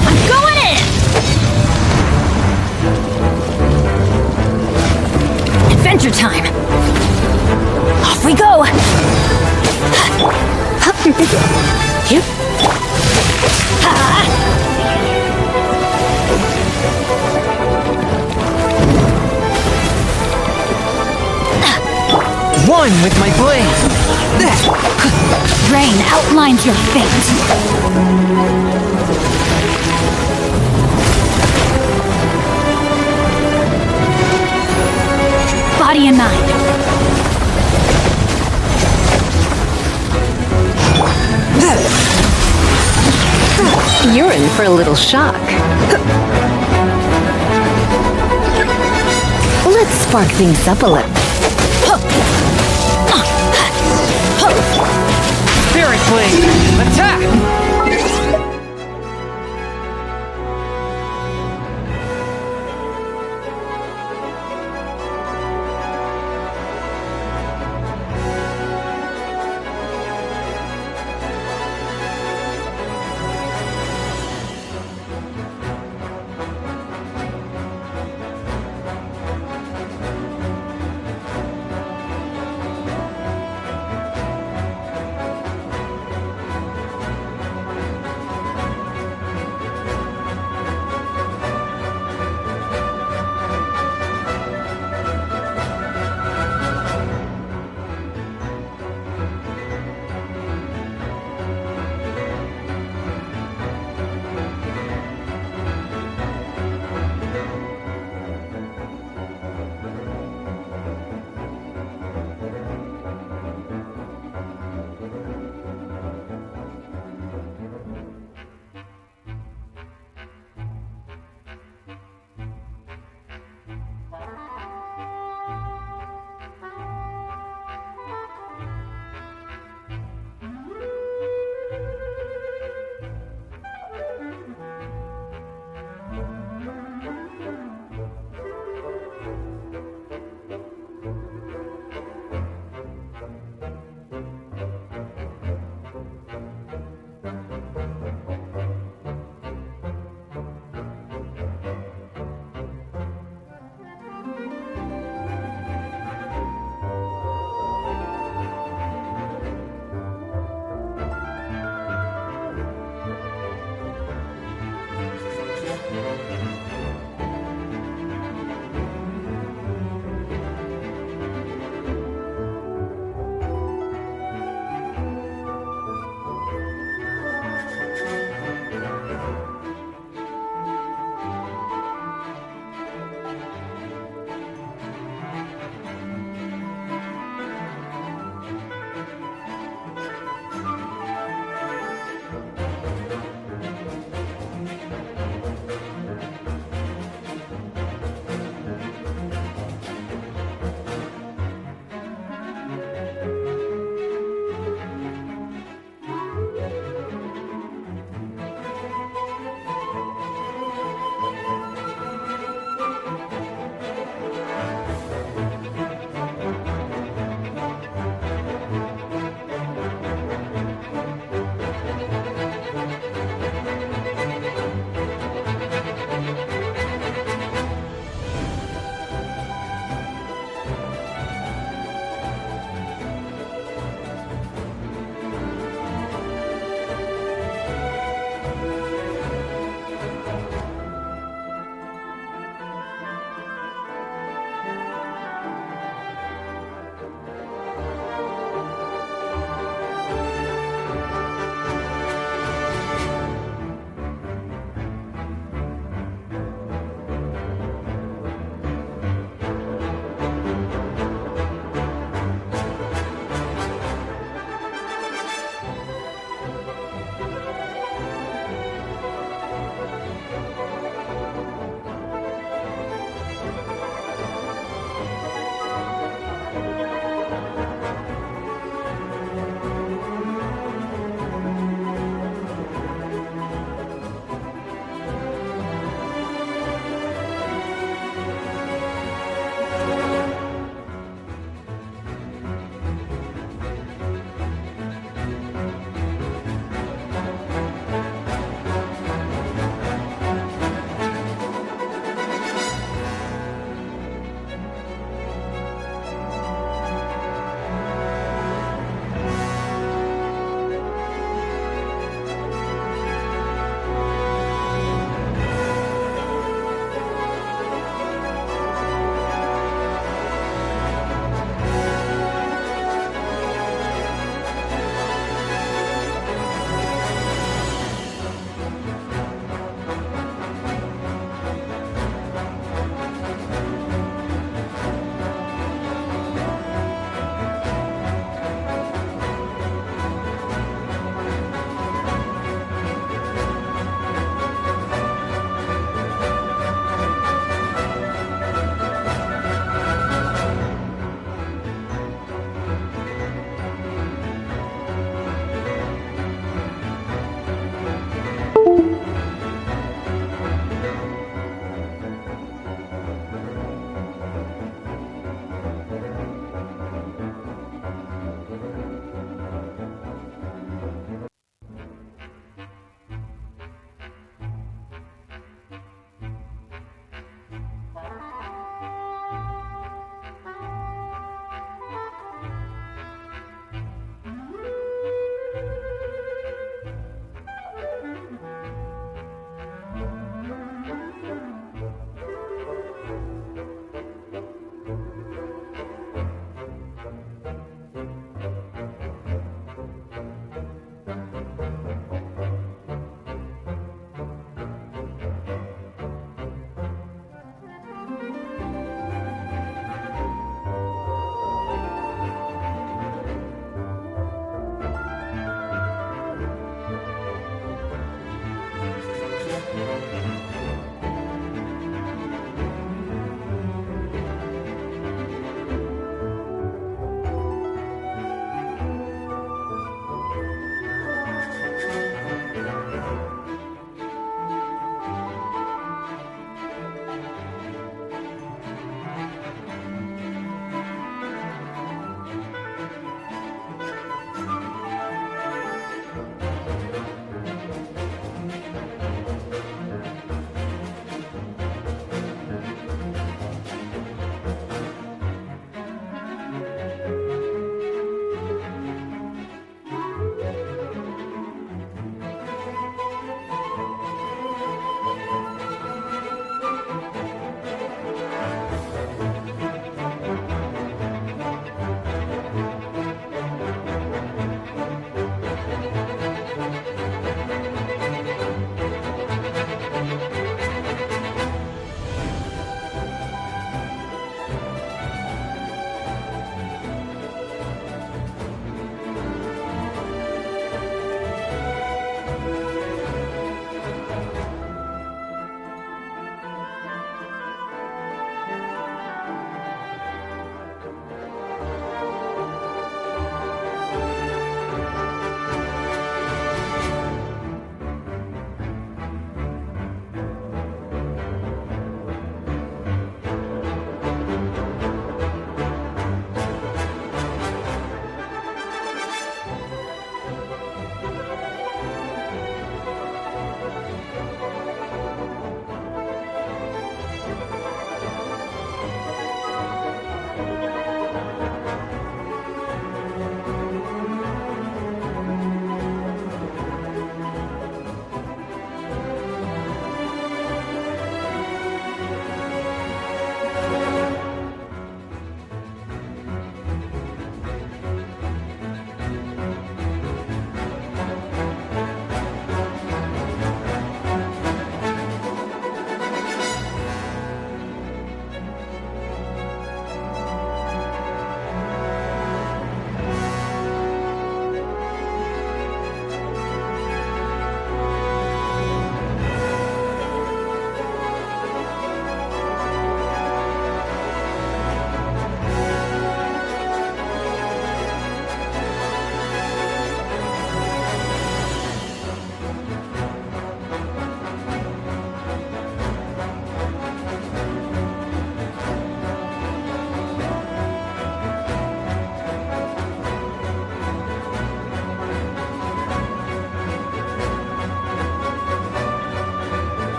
I'm going in. Adventure time. Off we go. One with my blade. Rain outlines your fate. Body and mind. You're in for a little shock. Let's spark things up a little. Spirit blade, attack!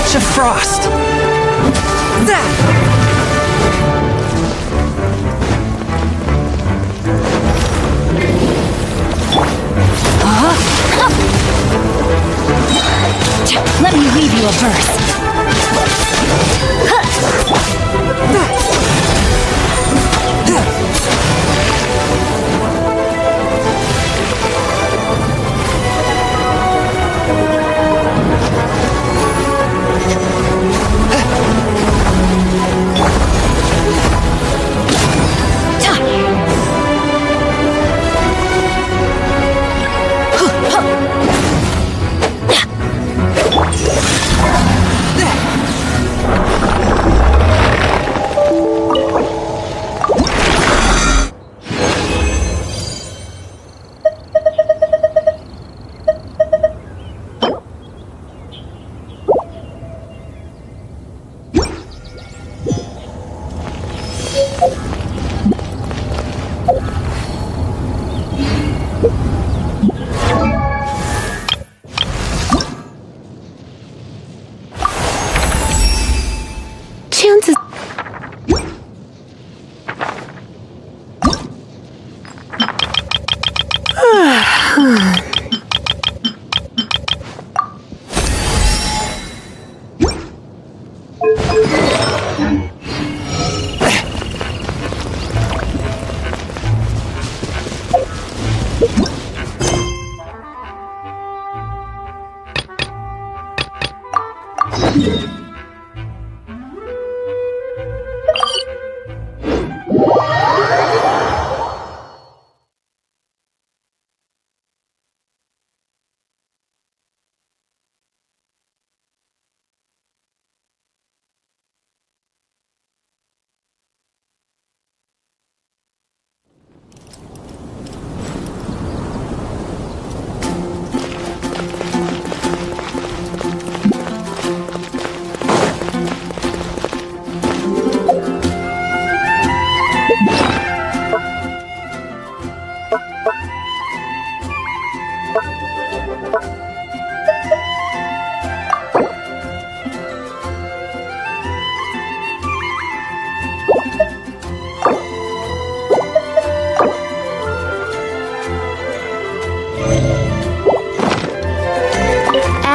flash of frost. Let me read you a verse. Chances.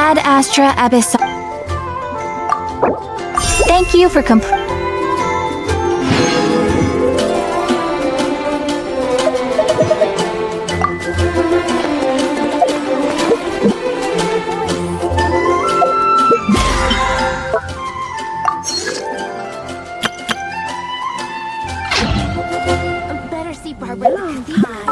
Ad Astra Abyss. Thank you for Better see Barbara looking fine.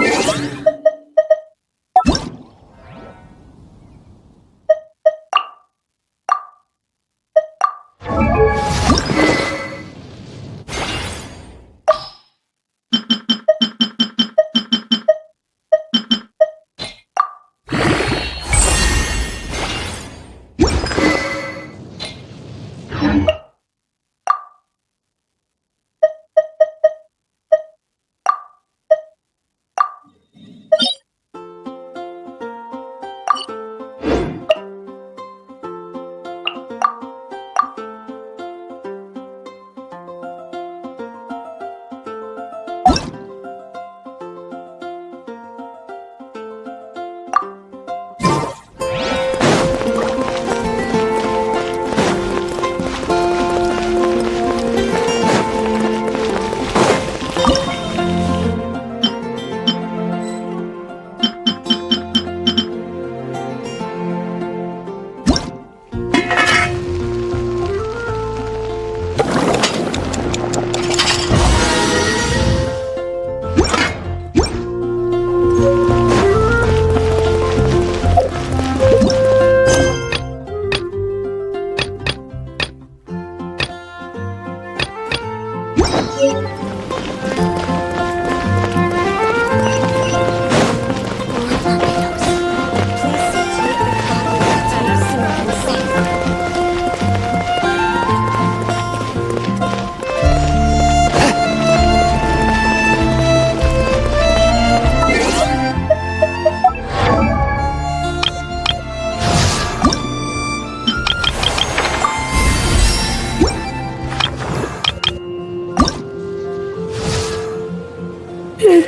I'm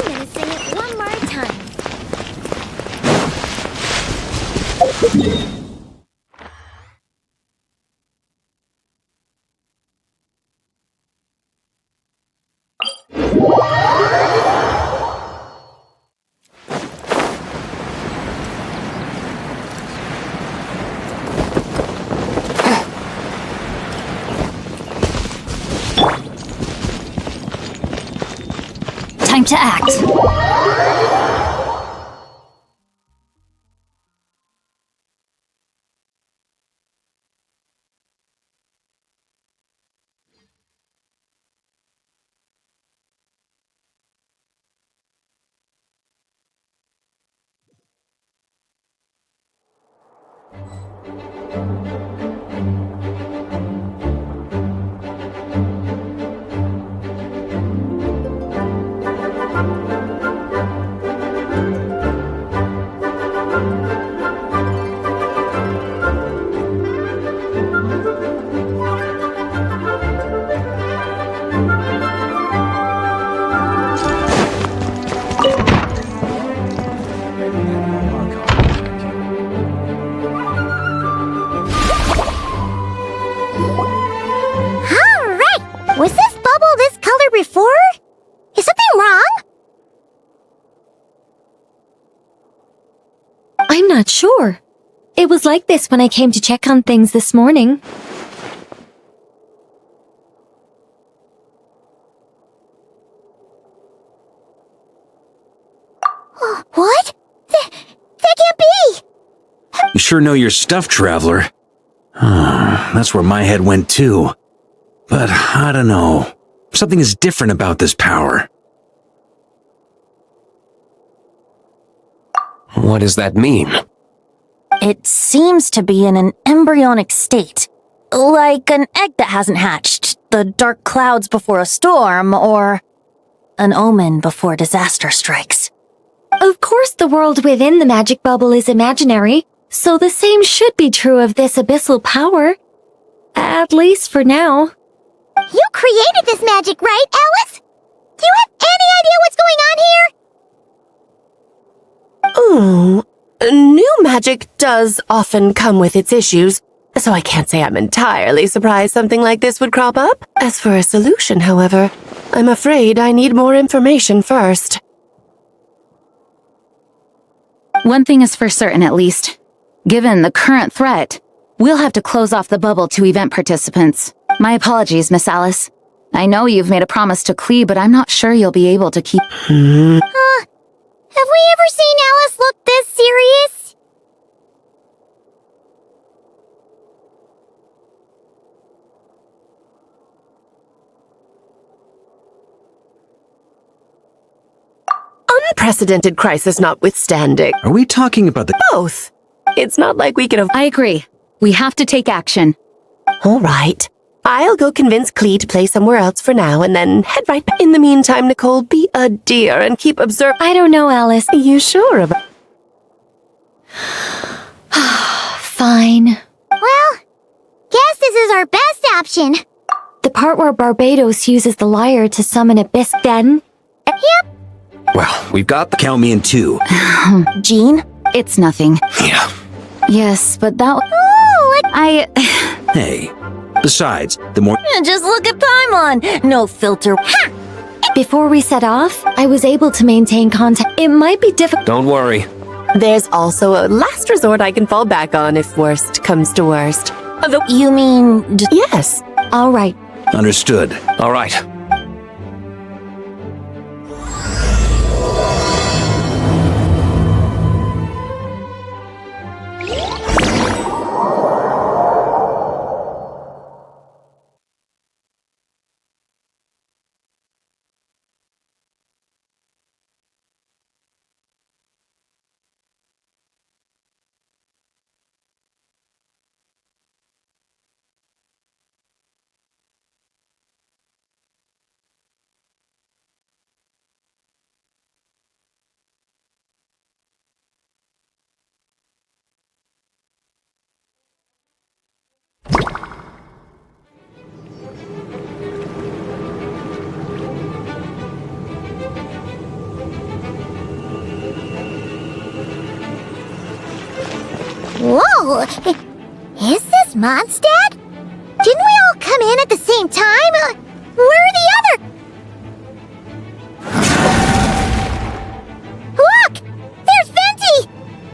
gonna sing it one more time. Time to act. Alright! Was this bubble this color before? Is something wrong? I'm not sure. It was like this when I came to check on things this morning. What? That can't be! You sure know your stuff, traveler. That's where my head went too. But I don't know. Something is different about this power. What does that mean? It seems to be in an embryonic state. Like an egg that hasn't hatched, the dark clouds before a storm, or an omen before disaster strikes. Of course, the world within the magic bubble is imaginary, so the same should be true of this abyssal power. At least for now. You created this magic, right, Alice? Do you have any idea what's going on here? Ooh, new magic does often come with its issues, so I can't say I'm entirely surprised something like this would crop up. As for a solution, however, I'm afraid I need more information first. One thing is for certain, at least. Given the current threat, we'll have to close off the bubble to event participants. My apologies, Miss Alice. I know you've made a promise to Klee, but I'm not sure you'll be able to keep... Have we ever seen Alice look this serious? Unprecedented crisis notwithstanding. Are we talking about the... Both. It's not like we could have... I agree. We have to take action. All right. I'll go convince Klee to play somewhere else for now and then head right back. In the meantime, Nicole, be a dear and keep observing. I don't know, Alice. Are you sure about... Fine. Well, guess this is our best option. The part where Barbados uses the lyre to summon Abyss, then... Yep. Well, we've got the... Count me in two. Jean? It's nothing. Yeah. Yes, but that... Hey, besides, the more... Just look at Paimon! No filter. Before we set off, I was able to maintain contact. It might be difficult. Don't worry. There's also a last resort I can fall back on if worst comes to worst. You mean... Yes. All right. Understood. All right. Whoa! Is this Mondstadt? Didn't we all come in at the same time? Where are the other? Look! There's Venti!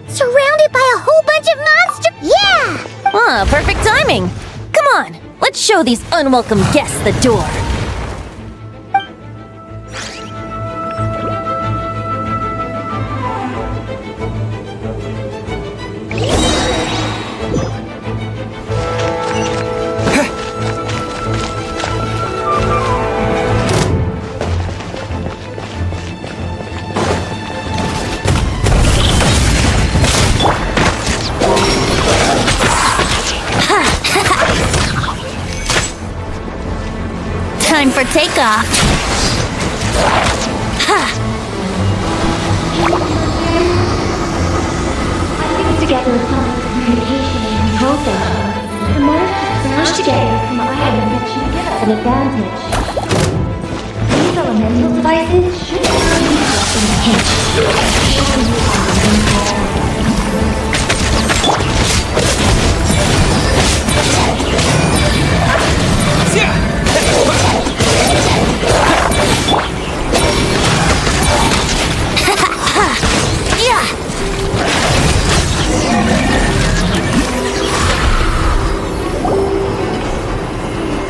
Surrounded by a whole bunch of monsters! Yeah! Ah, perfect timing. Come on, let's show these unwelcome guests the door. Time for takeoff. Together with some communication and control station. The monsters smashed together from items that should give us an advantage. These elemental devices should be useful in a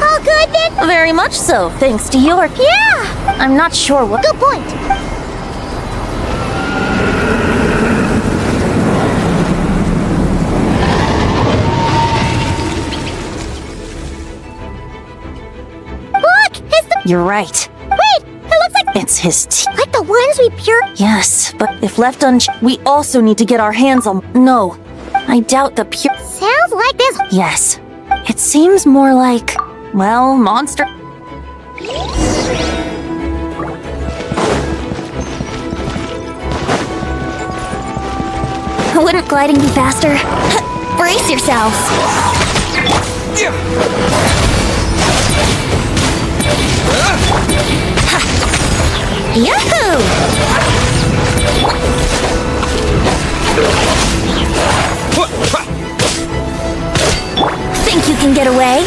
All good then? Very much so, thanks to your... Yeah! I'm not sure what... Good point. Look! It's the... You're right. Wait! It looks like... It's his teeth. Like the ones we pure... Yes, but if left unchecked, we also need to get our hands on... No, I doubt the pure... Sounds like this... Yes, it seems more like... Well, monster... Wouldn't gliding be faster? Brace yourselves. Yahoo! Think you can get away?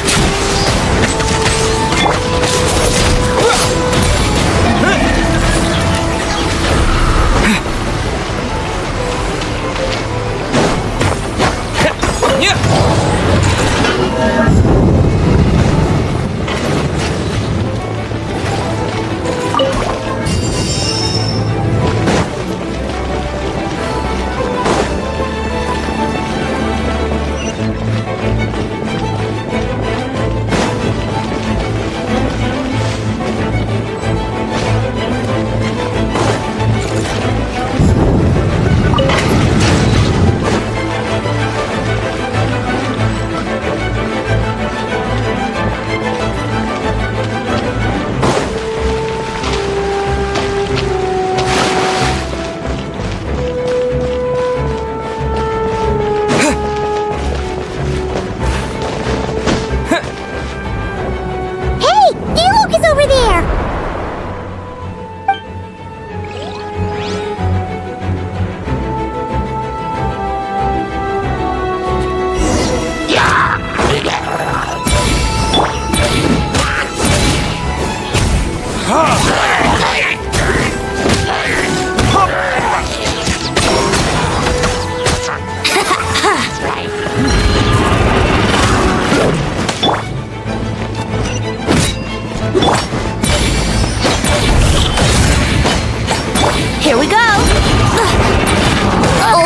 Here we go!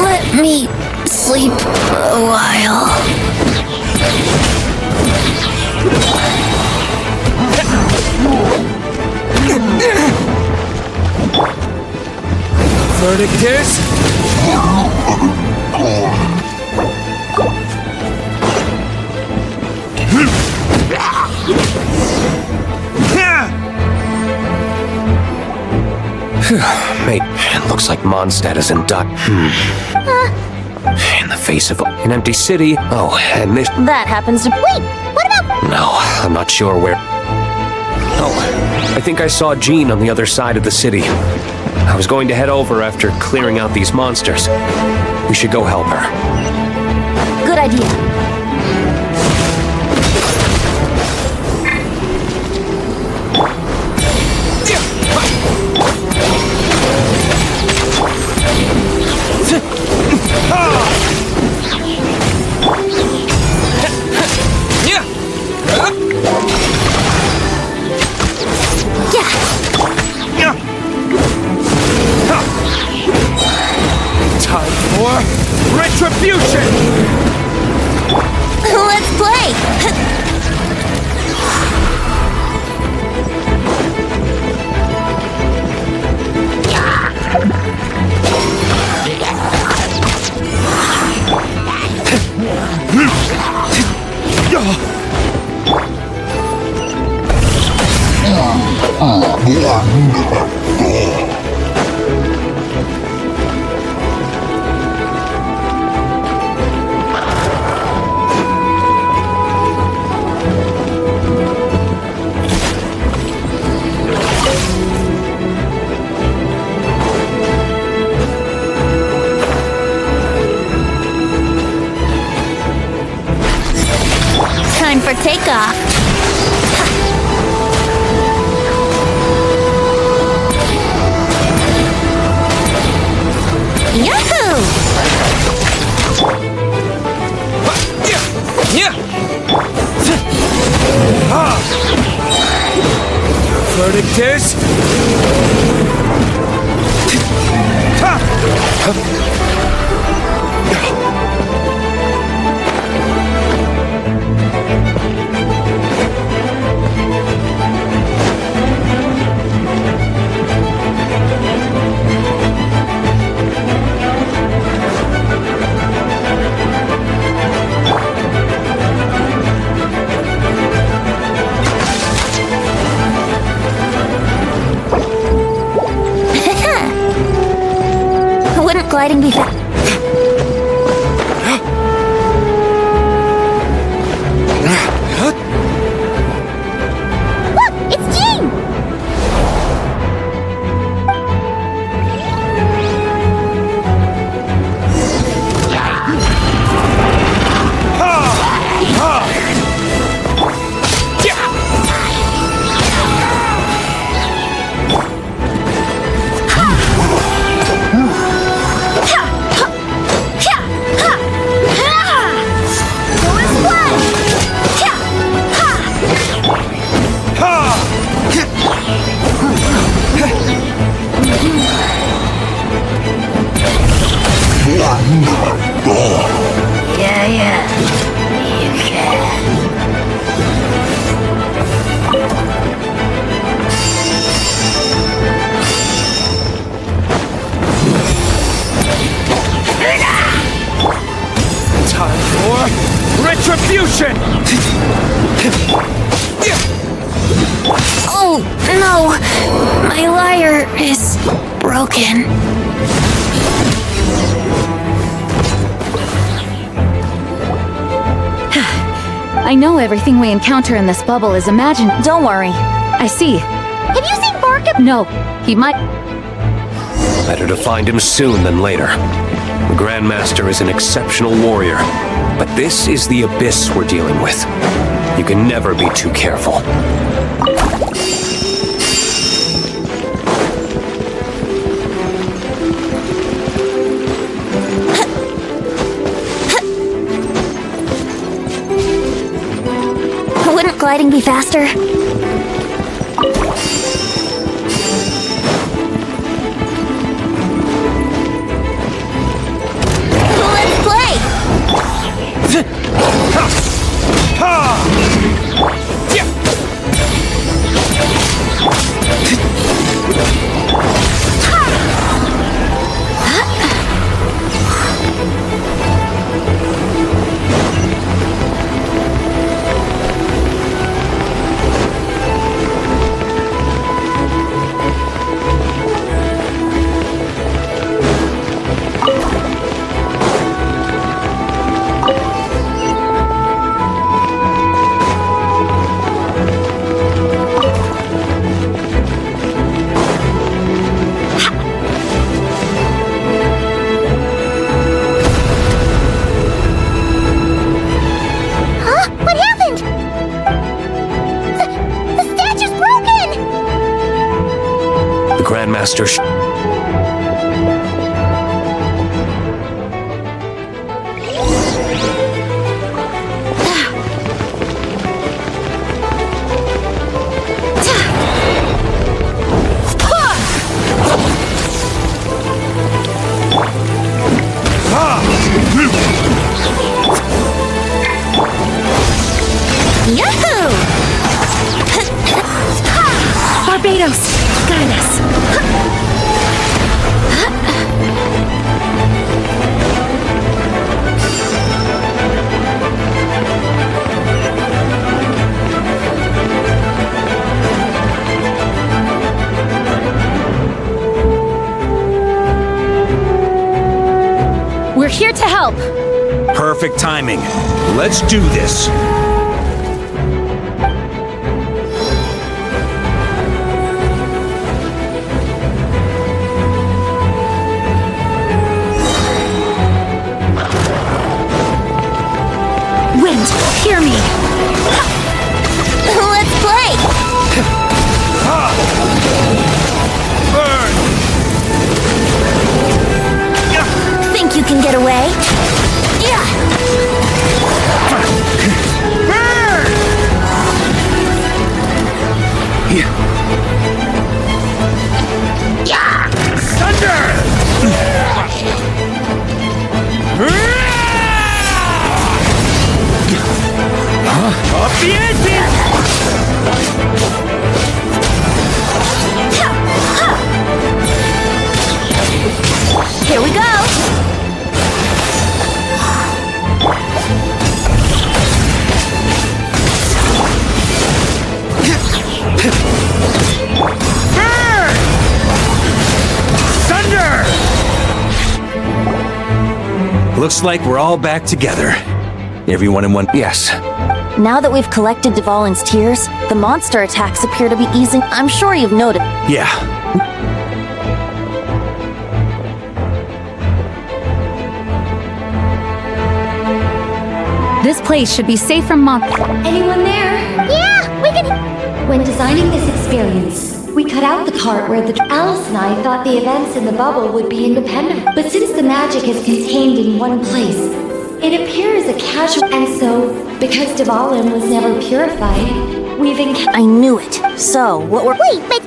Let me sleep a while. Verdict is... Mate, it looks like Mondstadt is in dock. In the face of an empty city. Oh, and this... That happens to... Wait! What about... No, I'm not sure where... Oh, I think I saw Jean on the other side of the city. I was going to head over after clearing out these monsters. We should go help her. idea. Time for retribution! Let's play! Time for takeoff. Yahoo! Verdict is... Wouldn't gliding be fast? Look! It's Jean! Time for retribution! Oh, no! My lyre is broken. I know everything we encounter in this bubble is imagined. Don't worry. I see. Have you seen Barka? No, he might. Better to find him soon than later. The Grandmaster is an exceptional warrior, but this is the abyss we're dealing with. You can never be too careful. Wouldn't gliding be faster? Let's play! Master. Yahoo! Barbados, guide us. We're here to help. Perfect timing. Let's do this. Wind, hear me. Let's play! Think you can get away? Here we go! Looks like we're all back together. Everyone in one. Yes. Now that we've collected Dvalin's tears, the monster attacks appear to be easing. I'm sure you've noticed. Yeah. This place should be safe from monsters. Anyone there? Yeah, we can... When designing this experience, we cut out the part where Alice and I thought the events in the bubble would be independent. But since the magic is contained in one place, it appears a casual. And so, because Dvalin was never purified, we've I knew it. So, what we're. Wait, but...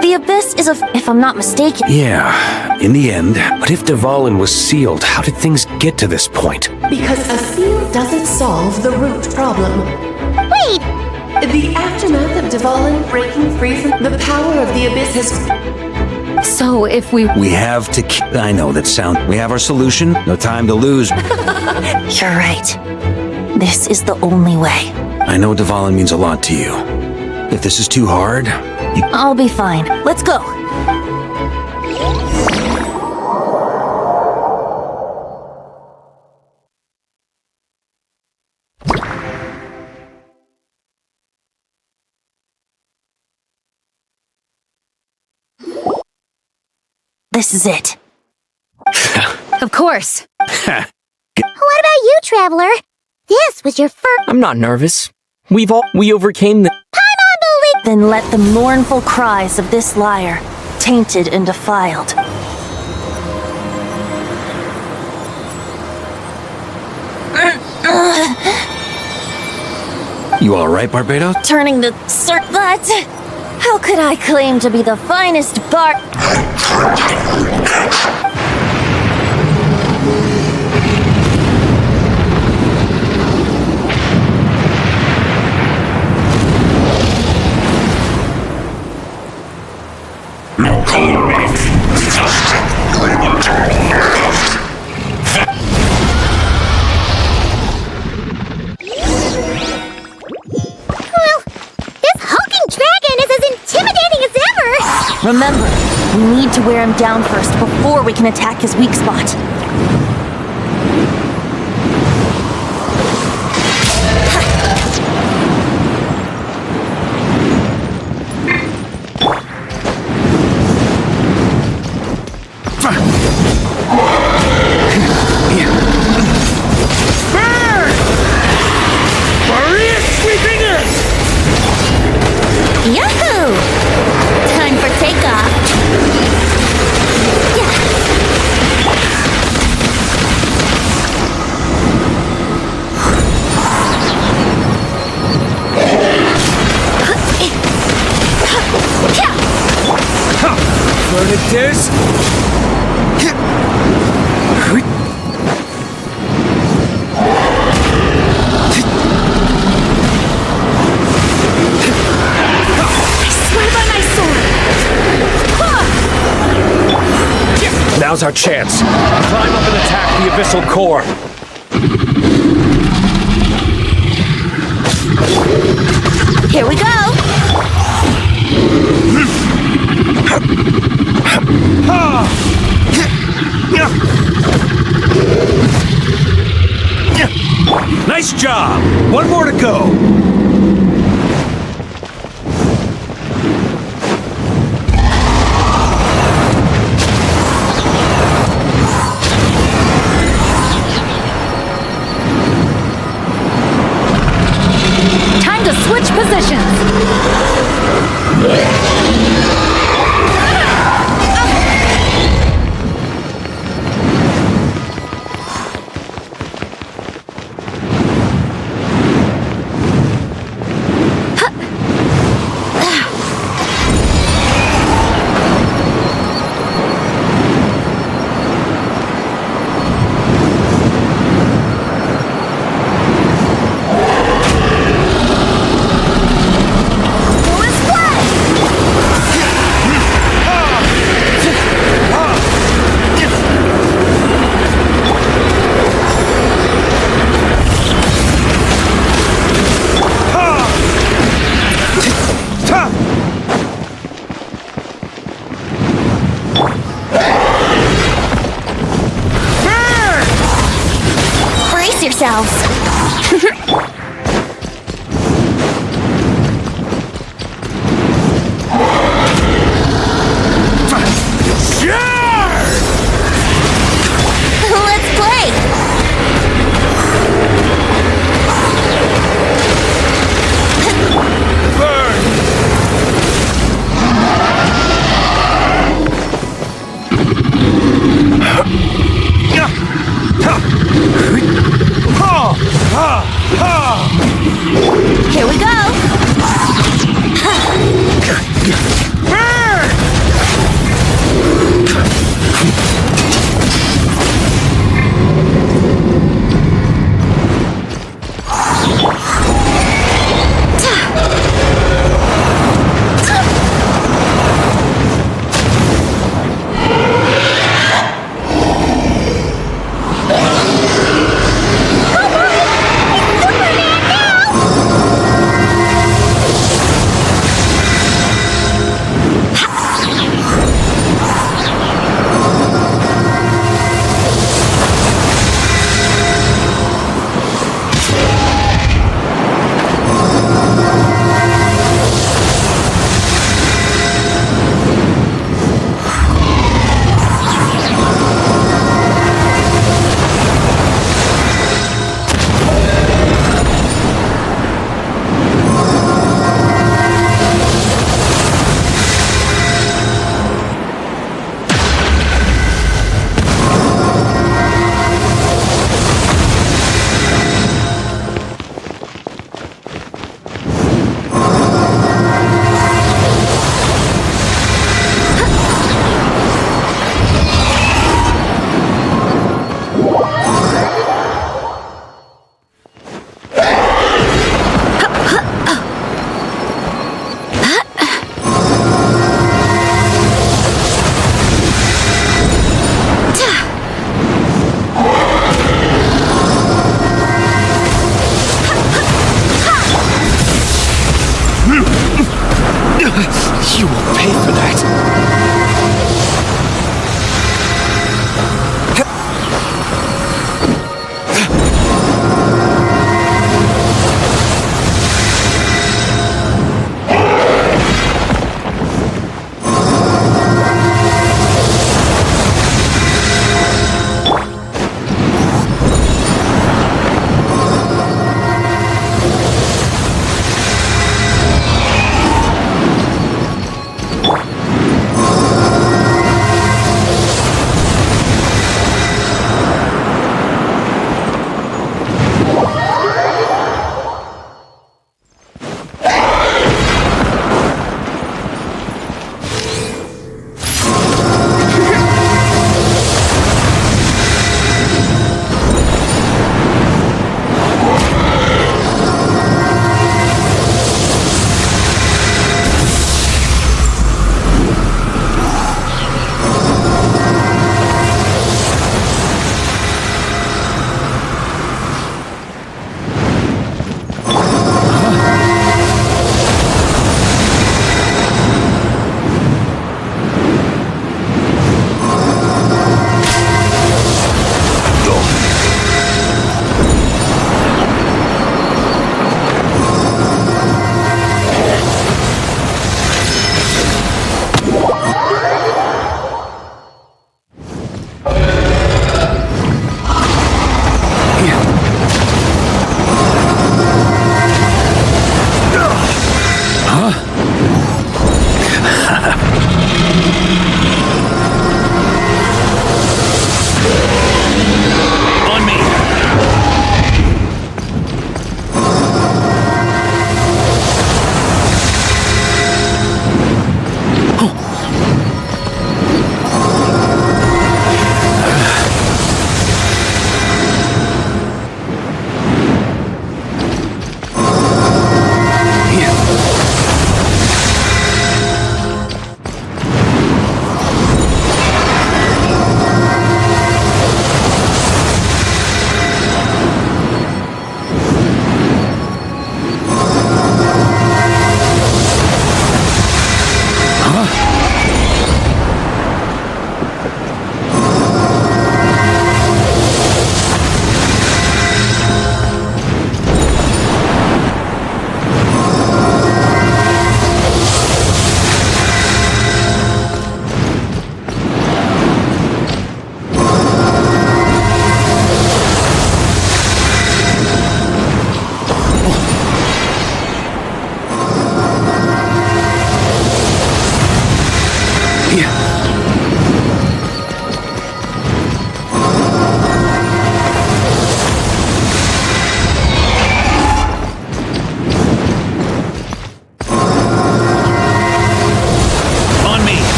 The abyss is if I'm not mistaken. Yeah, in the end. But if Dvalin was sealed, how did things get to this point? Because a seal doesn't solve the root problem. Wait! The aftermath of Dvalin breaking free from the power of the abyss has... So if we have to I know that sound. We have our solution. No time to lose. You're right. This is the only way. I know Dvalin means a lot to you. If this is too hard, I'll be fine. Let's go. This is it. Of course. What about you, Traveler? This was your first... I'm not nervous. We overcame the... Then let the mournful cries of this liar, tainted and defiled. You all right, Barbados? Turning to but how could I claim to be the finest bar? Remember, we need to wear him down first before we can attack his weak spot. Yahoo! Time for takeoff. it is. Now's our chance. Climb up and attack the abyssal core. Here we go! Nice job! One more to go! Time to switch positions. Brace yourselves! Let's play! Ha!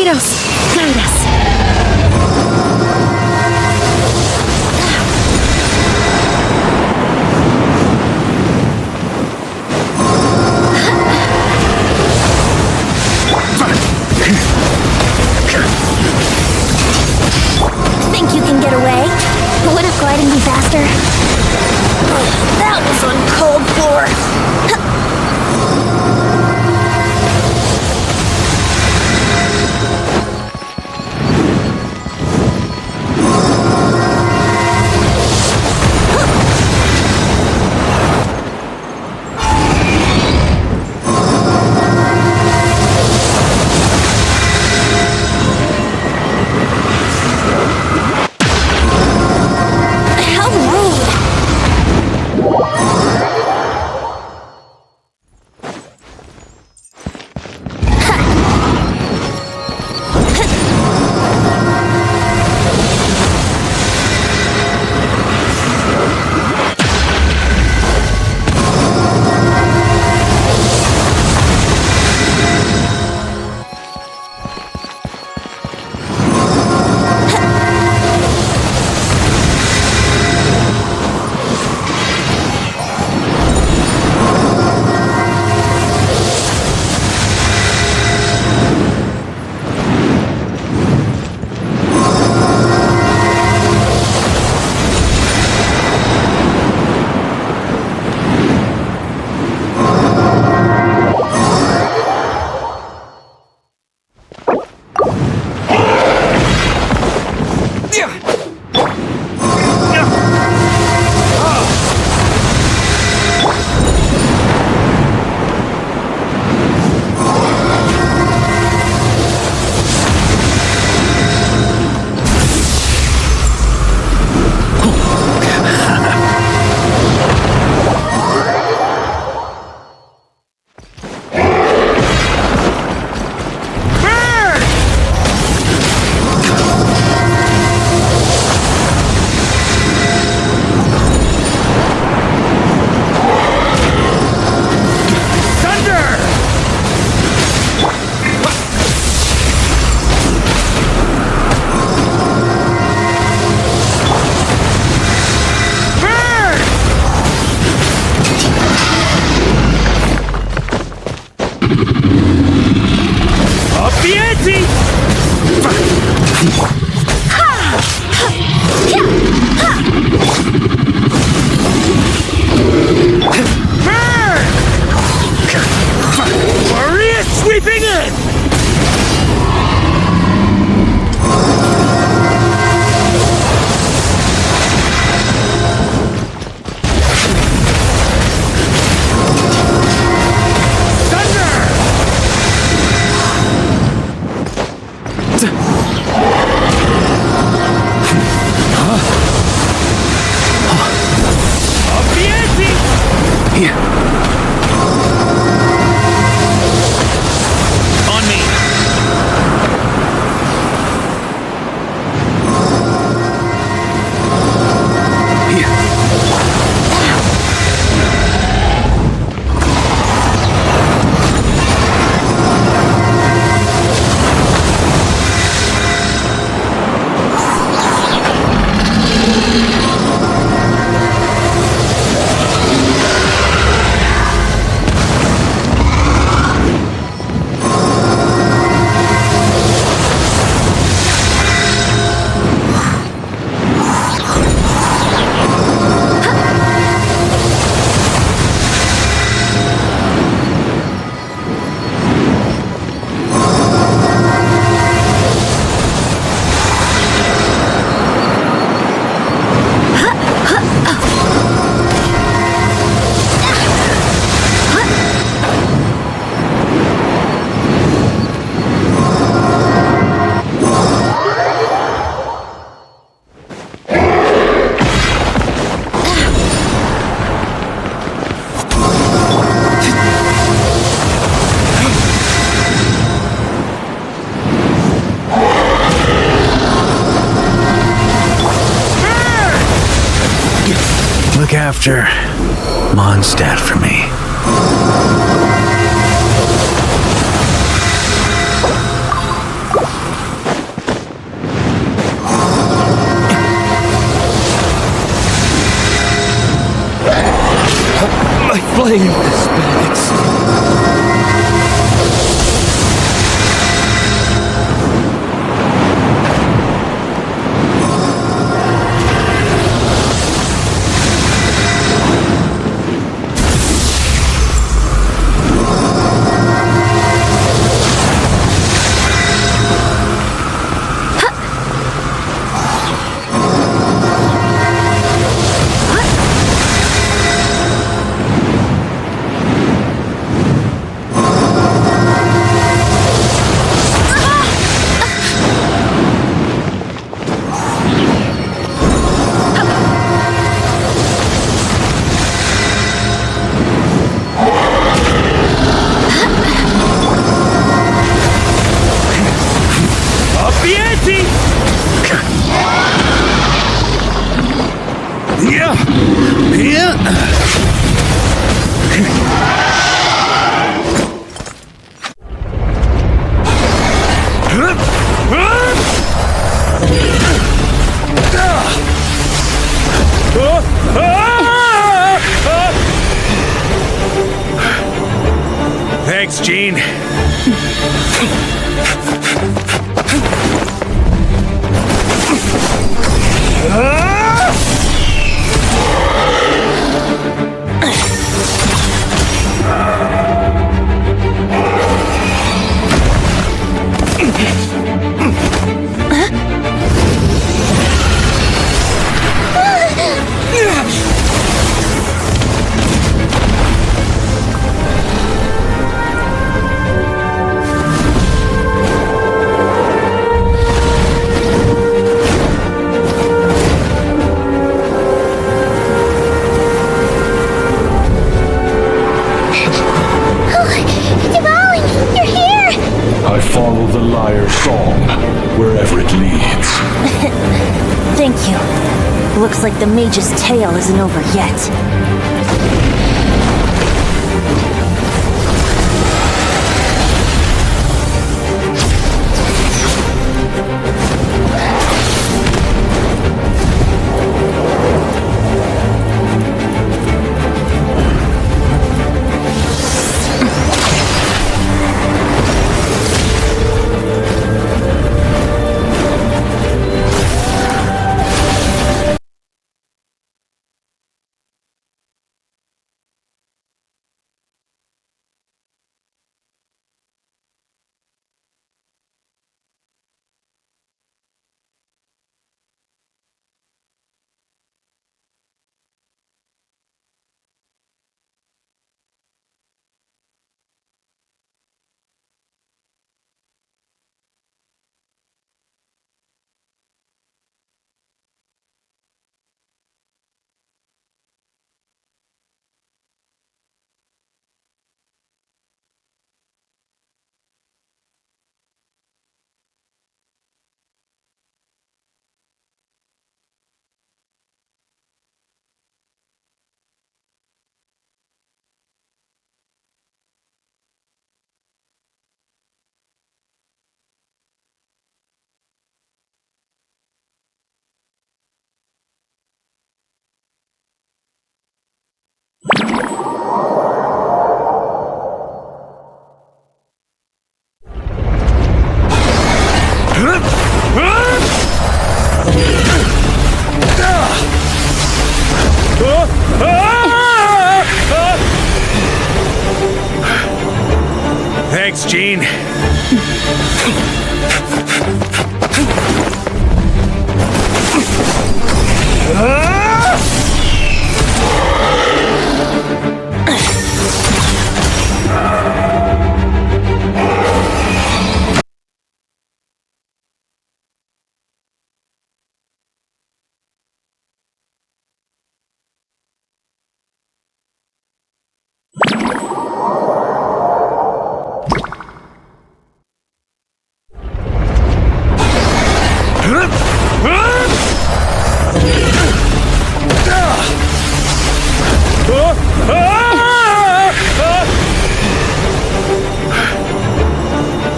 Kratos, guide us. Think you can get away? Wouldn't gliding be faster? That was uncalled for. How rude! Look after Mondstadt for me. Thanks, Gene. I follow the liar's song, wherever it leads. Thank you. Looks like the mage's tale isn't over yet. Thanks, Gene.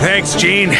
Thanks, Gene.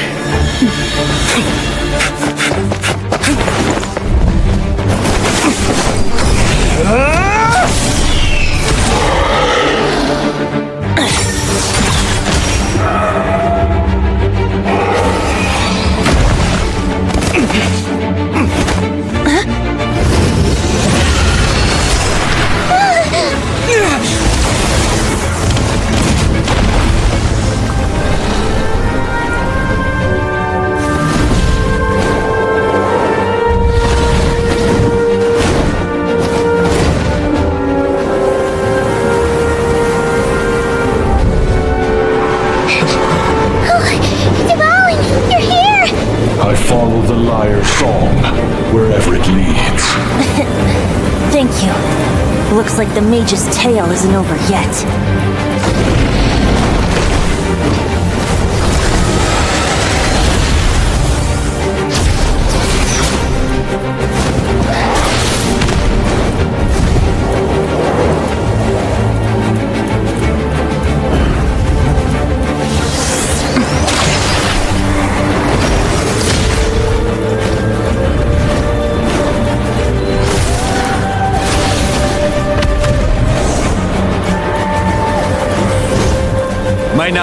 Follow the liar's song, wherever it leads. Thank you. Looks like the mage's tale isn't over yet.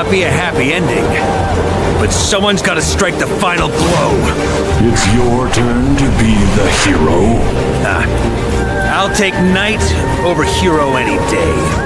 not be a happy ending, but someone's got to strike the final blow. It's your turn to be the hero. I'll take knight over hero any day.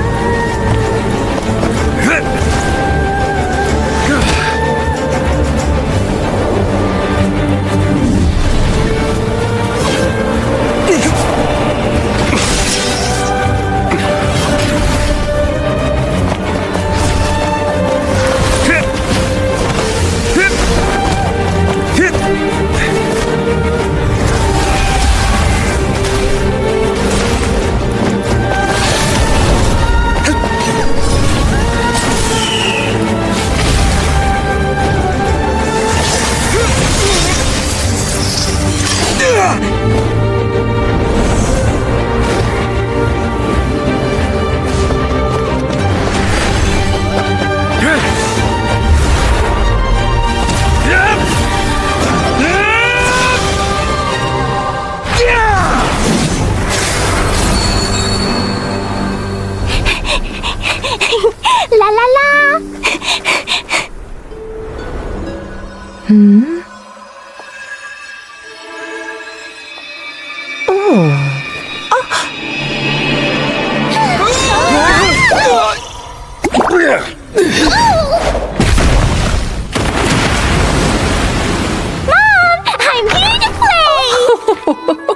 La la la! Mom! I'm here to play!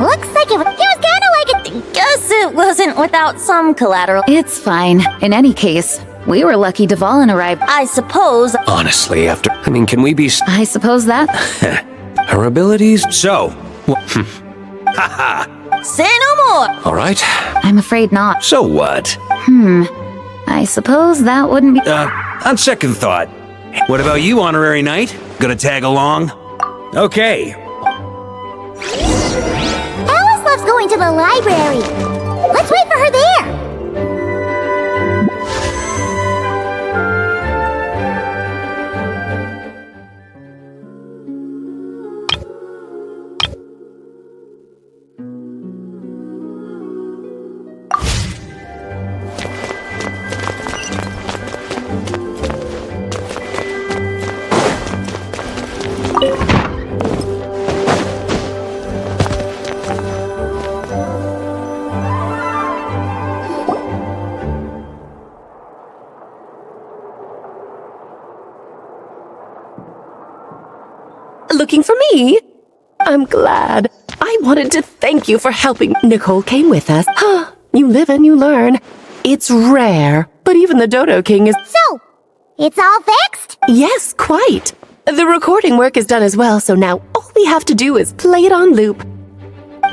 Looks like he was kinda like it. Guess it wasn't without some collateral. It's fine. In any case, we were lucky Dvalin arrived. I suppose. Honestly, can we be... I suppose that. Her abilities? So, Say no more. All right. I'm afraid not. so what? I suppose that wouldn't be... On second thought, what about you, honorary knight? Gonna tag along? Okay. Alice loves going to the library. Let's wait for her there. Looking for me? I'm glad. I wanted to thank you for helping. Nicole came with us. You live and you learn. It's rare, but even the Dodo King is... So, it's all fixed? Yes, quite. The recording work is done as well, so now all we have to do is play it on loop.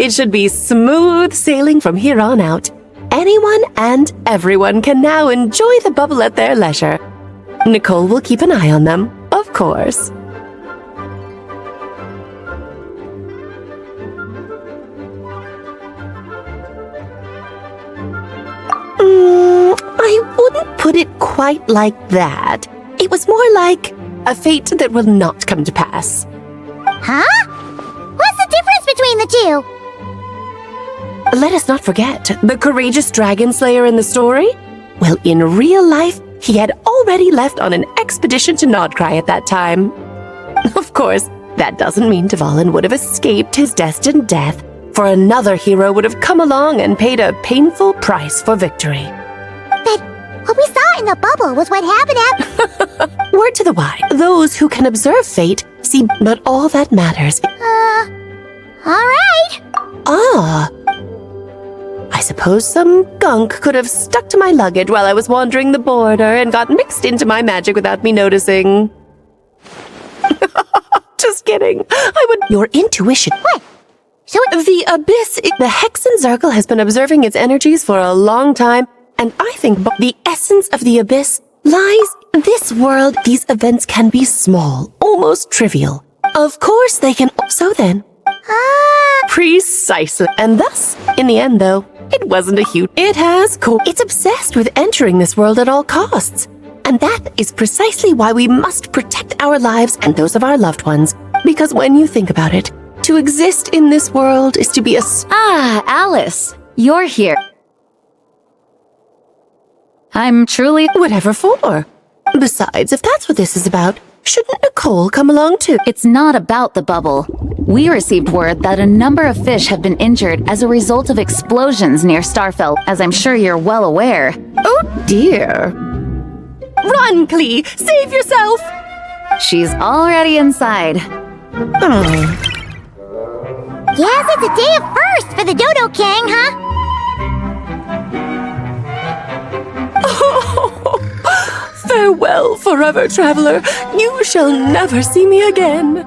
It should be smooth sailing from here on out. Anyone and everyone can now enjoy the bubble at their leisure. Nicole will keep an eye on them, of course. I wouldn't put it quite like that. It was more like a fate that will not come to pass. Huh? What's the difference between the two? Let us not forget the courageous dragon slayer in the story. Well, in real life, he had already left on an expedition to Nodcry at that time. Of course, that doesn't mean Dvalin would have escaped his destined death, for another hero would have come along and paid a painful price for victory. But what we saw in the bubble was what happened at... Word to the wise, those who can observe fate see but all that matters. Alright. I suppose some gunk could have stuck to my luggage while I was wandering the border and got mixed into my magic without me noticing. kidding. I would. Your intuition. What? So The abyss. The Hexen Circle has been observing its energies for a long time, and I think the essence of the abyss lies in this world. These events can be small, almost trivial. Of course they can. So then. Precisely. And thus, in the end, though, it wasn't a huge. It has. It's obsessed with entering this world at all costs. And that is precisely why we must protect our lives and those of our loved ones. Because when you think about it, to exist in this world is to be a. Alice, you're here. I'm truly. Whatever for. Besides, if that's what this is about, shouldn't Nicole come along too? It's not about the bubble. We received word that a number of fish have been injured as a result of explosions near Starfell, as I'm sure you're well aware. Oh dear. Run, Clee! Save yourself! She's already inside. Yes, it's a day of first for the Dodo King, huh? Farewell, forever traveler. You shall never see me again.